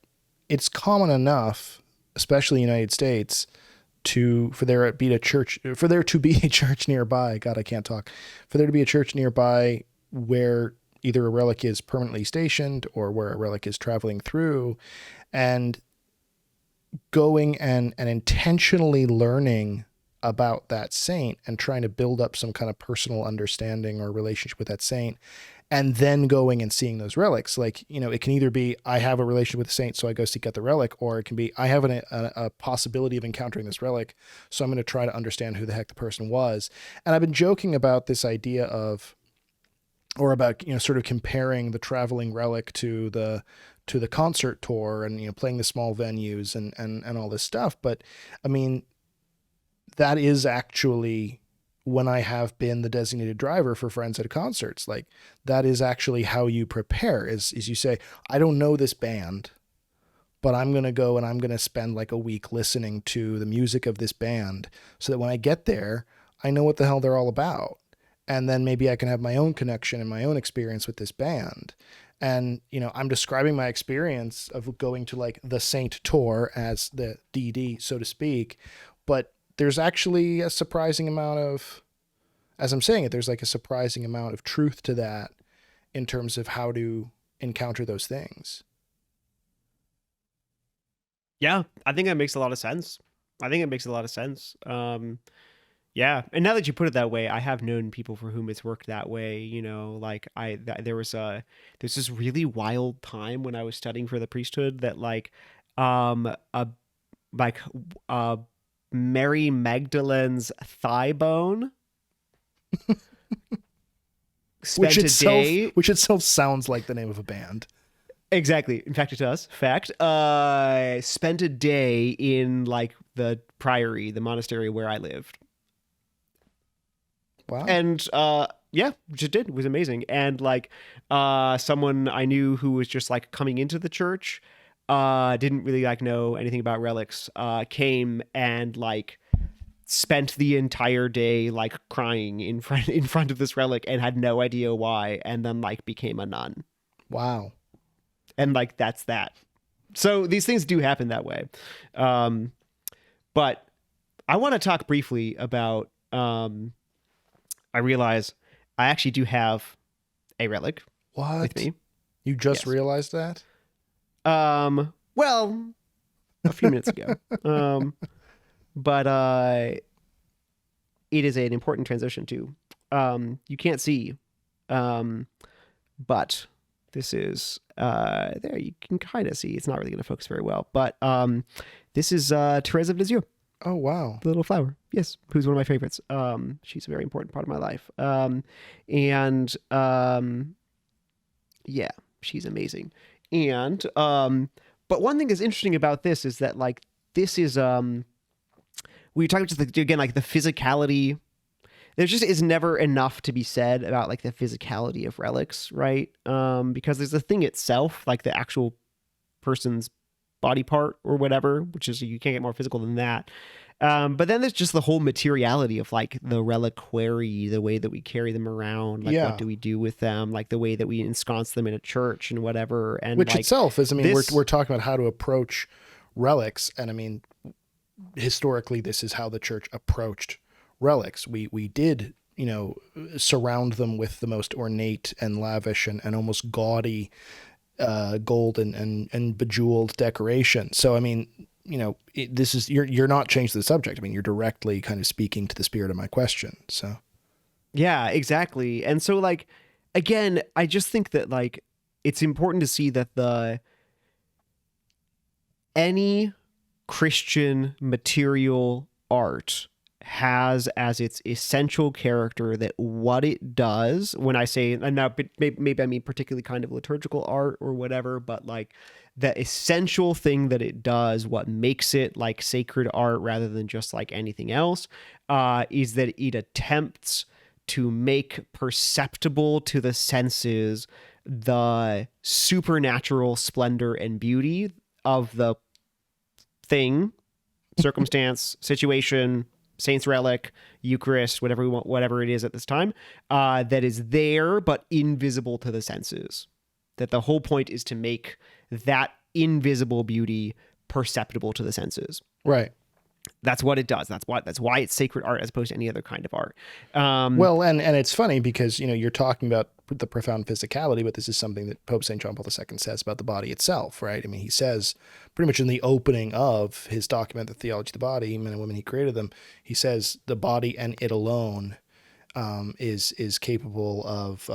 it's common enough, especially in the United States, for there to be a church nearby. God, I can't talk. For there to be a church nearby where either a relic is permanently stationed or where a relic is traveling through, and going and intentionally learning about that saint and trying to build up some kind of personal understanding or relationship with that saint, and then going and seeing those relics. Like, you know, it can either be, I have a relationship with the saint, so I go seek out the relic, or it can be, I have a possibility of encountering this relic, so I'm going to try to understand who the heck the person was. And I've been joking about this idea of, or about, you know, sort of comparing the traveling relic to the concert tour, and, you know, playing the small venues and all this stuff. But I mean, that is actually when I have been the designated driver for friends at concerts. Like, that is actually how you prepare, is you say, I don't know this band, but I'm going to go and I'm going to spend like a week listening to the music of this band, so that when I get there, I know what the hell they're all about. And then maybe I can have my own connection and my own experience with this band. And, you know, I'm describing my experience of going to like the Saint tour as the DD, so to speak. But there's actually a surprising amount of, as I'm saying it, there's like a surprising amount of truth to that in terms of how to encounter those things. Yeah, I think that makes a lot of sense. Yeah, and now that you put it that way, I have known people for whom it's worked that way. You know, like there's this really wild time when I was studying for the priesthood that like Mary Magdalene's thigh bone which itself sounds like the name of a band. Exactly. In fact, it does. Fact. Spent a day in like the priory, the monastery where I lived. Wow. And yeah, just did. It was amazing. And like someone I knew who was just like coming into the church, didn't really like know anything about relics, came and like spent the entire day like crying in front of this relic and had no idea why, and then like became a nun. Wow. And like that's that. So these things do happen that way. But I want to talk briefly about I realize I actually do have a relic What? with me. You just Yes. realized that? Well, a few minutes ago. But it is an important transition too. You can't see, but this is there. You can kind of see. It's not really going to focus very well, but this is Therese of Lisieux, Oh, wow. the little flower. Yes, who's one of my favorites. She's a very important part of my life. And yeah, she's amazing. And but one thing that's interesting about this is that like this is we talk about again like the physicality. There just is never enough to be said about like the physicality of relics, right? Because there's the thing itself, like the actual person's body part or whatever, which is you can't get more physical than that. But then there's just the whole materiality of like the reliquary, the way that we carry them around, like what do we do with them, like the way that we ensconce them in a church and whatever. And which like, itself is, I mean, this, we're talking about how to approach relics, and I mean, historically, this is how the church approached relics. We did, you know, surround them with the most ornate and lavish and almost gaudy gold and bejeweled decoration. So I mean, you know, this is you're not changing the subject. I mean, you're directly kind of speaking to the spirit of my question. So yeah, exactly. And so like again, I just think that like it's important to see that any Christian material art has as its essential character that what it does, when I say, and now maybe I mean particularly kind of liturgical art or whatever, but like the essential thing that it does, what makes it like sacred art rather than just like anything else, is that it attempts to make perceptible to the senses the supernatural splendor and beauty of the thing, circumstance, situation, saint's relic, Eucharist, whatever we want, whatever it is at this time, that is there but invisible to the senses. That the whole point is to make that invisible beauty perceptible to the senses. right. That's what it does. That's why it's sacred art as opposed to any other kind of art. Well, and it's funny because, you know, you're talking about the profound physicality, but this is something that Pope St. John Paul II says about the body itself, right? I mean, he says pretty much in the opening of his document, The Theology of the Body, Men and Women He Created Them, he says the body and it alone is capable of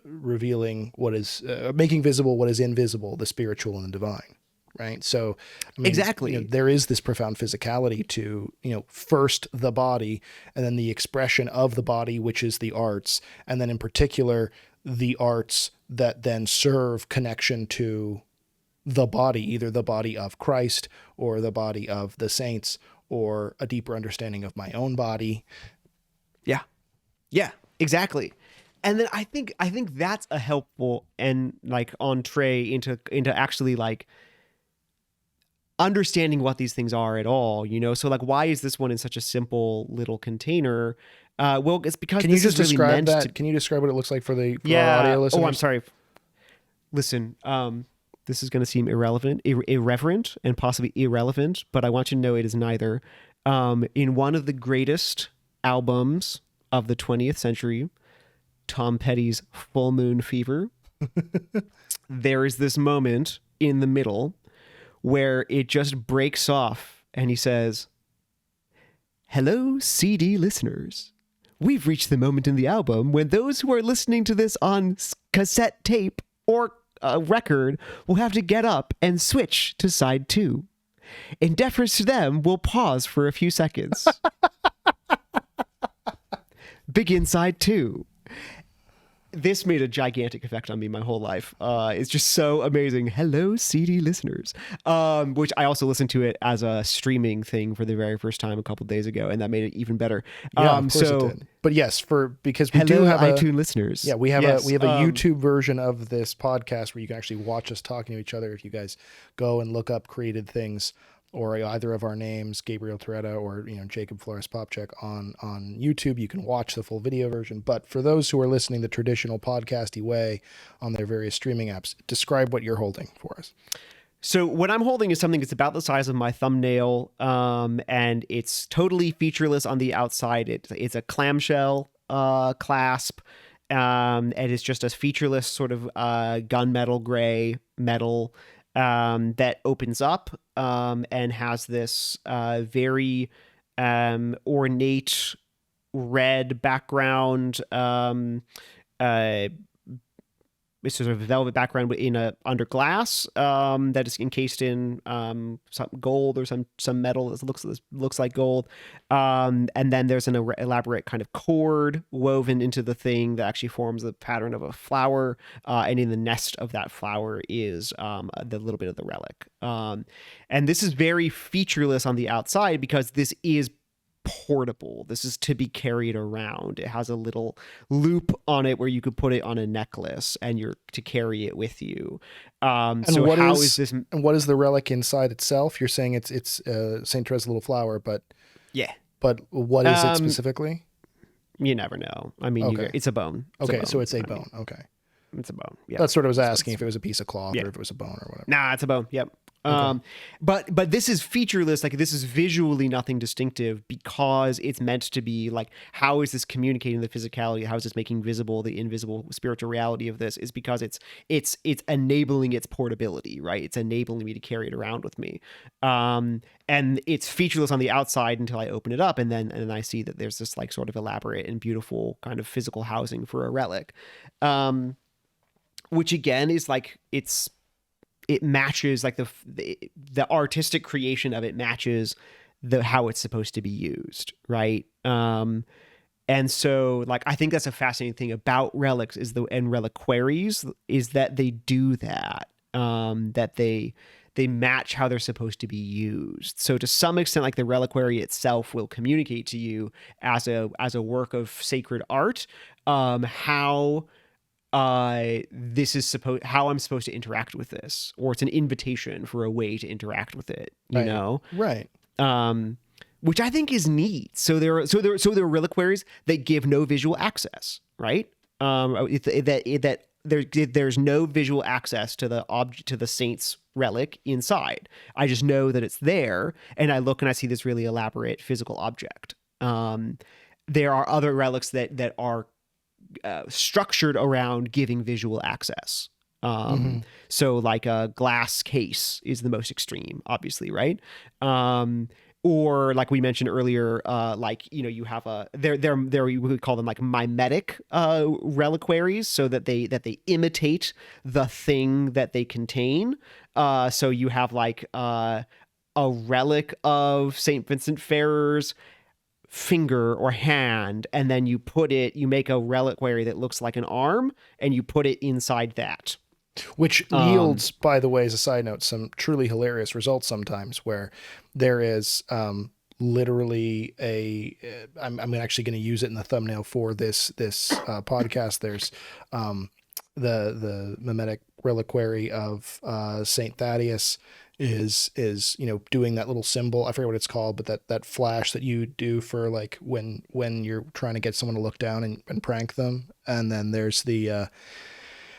revealing what is, making visible what is invisible, the spiritual and the divine. Right. So I mean, exactly. you know, there is this profound physicality to, you know, first the body and then the expression of the body, which is the arts. And then in particular, the arts that then serve connection to the body, either the body of Christ or the body of the saints or a deeper understanding of my own body. Yeah. Yeah, exactly. And then I think that's a helpful and like entree into actually like understanding what these things are at all, you know? So like, why is this one in such a simple little container? Well, it's because Can you this just is really describe meant that? to... Can you describe what it looks like for our Yeah. audio listeners? Oh, I'm sorry. Listen, this is going to seem irreverent and possibly irrelevant, but I want you to know it is neither. In one of the greatest albums of the 20th century, Tom Petty's Full Moon Fever, there is this moment in the middle where it just breaks off and he says, "Hello, CD listeners. We've reached the moment in the album when those who are listening to this on cassette tape or a record will have to get up and switch to side 2. In deference to them, we'll pause for a few seconds. Begin side 2. This made a gigantic effect on me my whole life. It's just so amazing. Hello, CD listeners. Which I also listened to it as a streaming thing for the very first time a couple days ago, and that made it even better. Yeah, of course it did. But yes, because we hello, do have iTunes listeners. Yeah, we have a YouTube version of this podcast where you can actually watch us talking to each other. If you guys go and look up Created Things or either of our names, Gabriel Toretta or, you know, Jacob Flores Popchek on YouTube, you can watch the full video version. But for those who are listening the traditional podcasty way on their various streaming apps, describe what you're holding for us. So what I'm holding is something that's about the size of my thumbnail, and it's totally featureless on the outside. It's a clamshell clasp, and it's just a featureless sort of gunmetal gray metal that opens up and has this very ornate red background. It's sort of a velvet background under glass that is encased in some gold or some metal that looks like gold, and then there's an elaborate kind of cord woven into the thing that actually forms the pattern of a flower, and in the nest of that flower is the little bit of the relic, and this is very featureless on the outside because this is portable. This is to be carried around. It has a little loop on it where you could put it on a necklace and you're to carry it with you. And so what how is is this? And what is the relic inside itself? You're saying it's Saint Teresa's little flower, but Yeah. But what is it specifically? You never know. I mean, Okay. it's a bone. So it's a bone. Okay. It's a bone. Yeah. That's what I was asking, if it was a piece of cloth or if it was a bone or whatever. Nah, it's a bone. Yep. Okay. But this is featureless. Like, this is visually nothing distinctive because it's meant to be like, how is this communicating the physicality? How is this making visible the invisible spiritual reality of this? Is because it's enabling its portability, right? It's enabling me to carry it around with me. And it's featureless on the outside until I open it up, and then I see that there's this like sort of elaborate and beautiful kind of physical housing for a relic, which again is like it matches like the artistic creation of it matches how it's supposed to be used, right? And so like I think that's a fascinating thing about relics and reliquaries is that they do that, that they match how they're supposed to be used. So to some extent, like the reliquary itself will communicate to you as a work of sacred art, how how I'm supposed to interact with this, or it's an invitation for a way to interact with it, you know? Right. Which I think is neat. So there are reliquaries that give no visual access, right? There's no visual access to the saint's relic inside. I just know that it's there, and I look and I see this really elaborate physical object. There are other relics that are structured around giving visual access. So like a glass case is the most extreme, obviously, right? Or like we mentioned earlier, like, you know, you have we would call them like mimetic reliquaries, so that they imitate the thing that they contain. So you have like a relic of Saint Vincent Ferrer's finger or hand, and then you make a reliquary that looks like an arm, and you put it inside that. Which yields, by the way, as a side note, some truly hilarious results sometimes, where there is literally I'm actually going to use it in the thumbnail for this podcast. There's the mimetic reliquary of Saint Thaddeus is you know, doing that little symbol. I forget what it's called, but that flash that you do for like when you're trying to get someone to look down and prank them. And then there's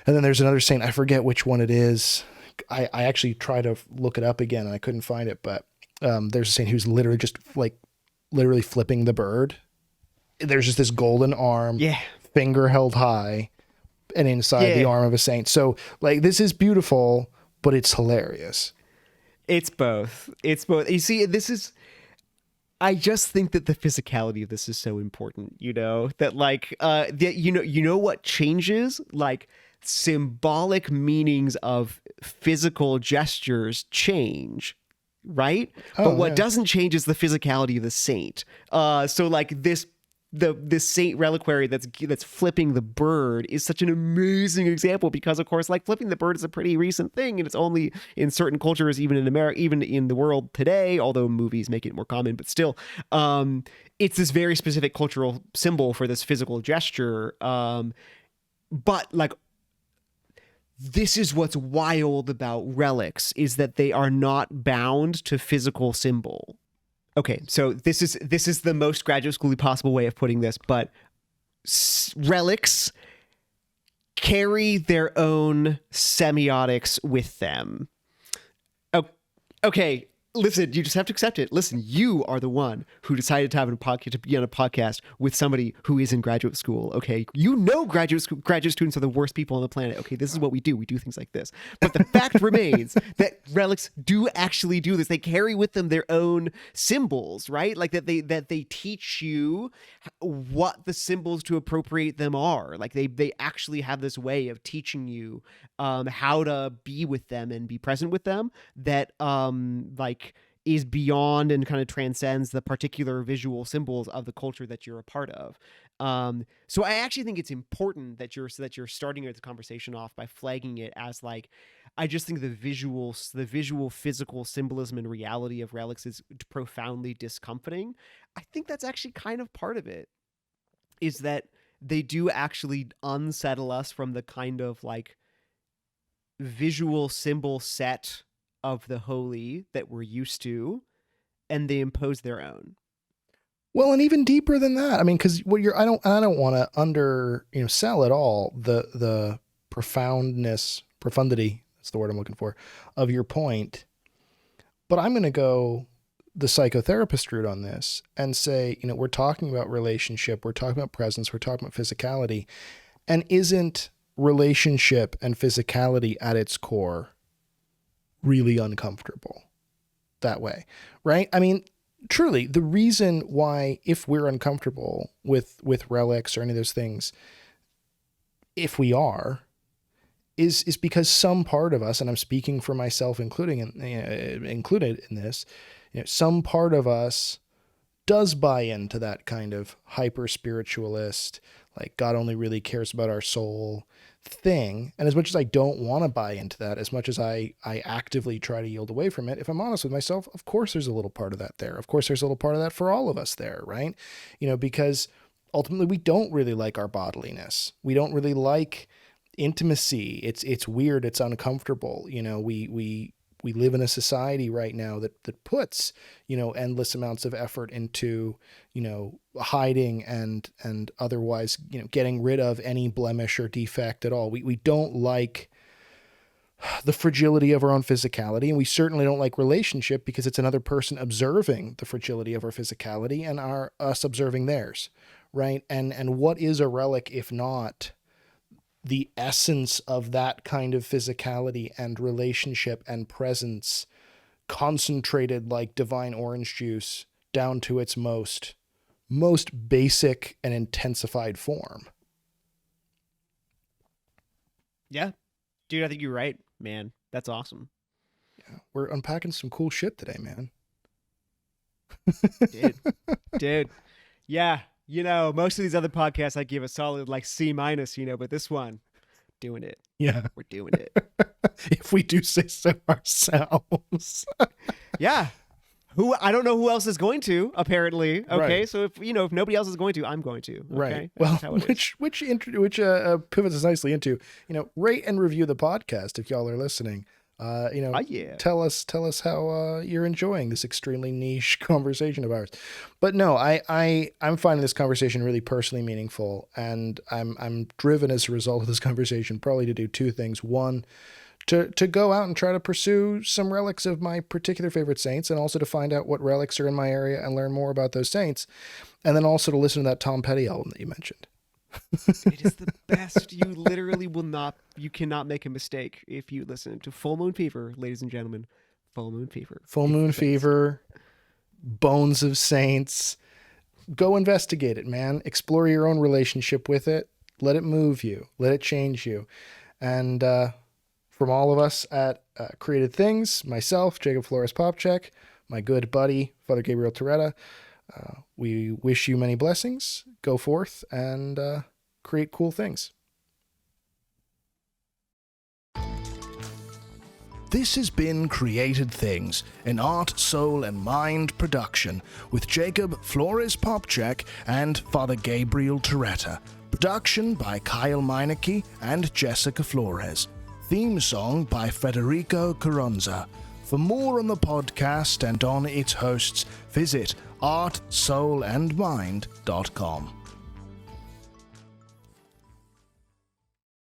there's another saint. I forget which one it is. I actually tried to look it up again and I couldn't find it, but there's a saint who's literally just like literally flipping the bird. There's just this golden arm, finger held high, and inside the arm of a saint. So like, this is beautiful, but it's hilarious. It's both. You see, I just think that the physicality of this is so important, you know, that like, you know what changes? Like, symbolic meanings of physical gestures change, right? But what doesn't change is the physicality of the saint. So like this saint reliquary that's flipping the bird is such an amazing example, because of course, like, flipping the bird is a pretty recent thing, and it's only in certain cultures, even in America, even in the world today, although movies make it more common, but still, it's this very specific cultural symbol for this physical gesture. But like, this is what's wild about relics, is that they are not bound to physical symbol. Okay, so this is the most graduate school-y possible way of putting this, but relics carry their own semiotics with them. Okay, Listen, you just have to accept it. Listen, you are the one who decided to have a podcast, to be on a podcast with somebody who is in graduate school. Okay, you know graduate students are the worst people on the planet. Okay, this is what we do. We do things like this. But the fact remains that relics do actually do this. They carry with them their own symbols, right? Like that they teach you what the symbols to appropriate them are. Like they actually have this way of teaching you how to be with them and be present with them. That like is beyond and kind of transcends the particular visual symbols of the culture that you're a part of. So I actually think it's important that you're starting the conversation off by flagging it as like, I just think the visual physical symbolism and reality of relics is profoundly discomforting. I think that's actually kind of part of it, is that they do actually unsettle us from the kind of like visual symbol set of the holy that we're used to, and they impose their own. Well, and even deeper than that, I mean, because I don't want to sell at all the profundity. That's the word I'm looking for, of your point. But I'm going to go the psychotherapist route on this and say, we're talking about relationship, we're talking about presence, we're talking about physicality, and isn't relationship and physicality at its core really uncomfortable that way, right? I mean, truly, the reason why, if we're uncomfortable with relics or any of those things, if we are, is because some part of us, and I'm speaking for myself, included in this, some part of us does buy into that kind of hyper spiritualist, like God only really cares about our soul thing. And as much as I don't want to buy into that, as much as I actively try to yield away from it, if I'm honest with myself, of course there's a little part of that there. Of course there's a little part of that for all of us there, right? Because ultimately we don't really like our bodiliness. We don't really like intimacy. It's weird. It's uncomfortable. We live in a society right now that puts, endless amounts of effort into, hiding and otherwise, getting rid of any blemish or defect at all. We don't like the fragility of our own physicality, and we certainly don't like relationship because it's another person observing the fragility of our physicality and us observing theirs, right? And what is a relic if not the essence of that kind of physicality and relationship and presence concentrated like divine orange juice down to its most basic and intensified form. Yeah. Dude, I think you're right, man. That's awesome. Yeah. We're unpacking some cool shit today, man. Dude. Yeah. Most of these other podcasts I give a solid like C-, but this one, doing it. Yeah. We're doing it. If we do say so ourselves. Yeah. I don't know who else is going to, apparently. Okay. Right. So if nobody else is going to, I'm going to. Okay? Right. Well, which pivots us nicely into, rate and review the podcast if y'all are listening. Yeah. Tell us how you're enjoying this extremely niche conversation of ours. But no, I'm finding this conversation really personally meaningful, and I'm driven as a result of this conversation probably to do two things. One, to go out and try to pursue some relics of my particular favorite saints, and also to find out what relics are in my area and learn more about those saints, and then also to listen to that Tom Petty album that you mentioned. It is the best. You literally you cannot make a mistake if you listen to Full Moon Fever, ladies and gentlemen. Full Moon Fever. Full Moon Fever, Bones of Saints. Go investigate it, man. Explore your own relationship with it. Let it move you. Let it change you. And from all of us at Created Things, myself, Jacob Flores Popchek, my good buddy, Father Gabriel Toretta, we wish you many blessings. Go forth and create cool things. This has been Created Things, an art, soul, and mind production with Jacob Flores Popchek and Father Gabriel Toretta. Production by Kyle Meineke and Jessica Flores. Theme song by Federico Carranza. For more on the podcast and on its hosts, visit artsoulandmind.com.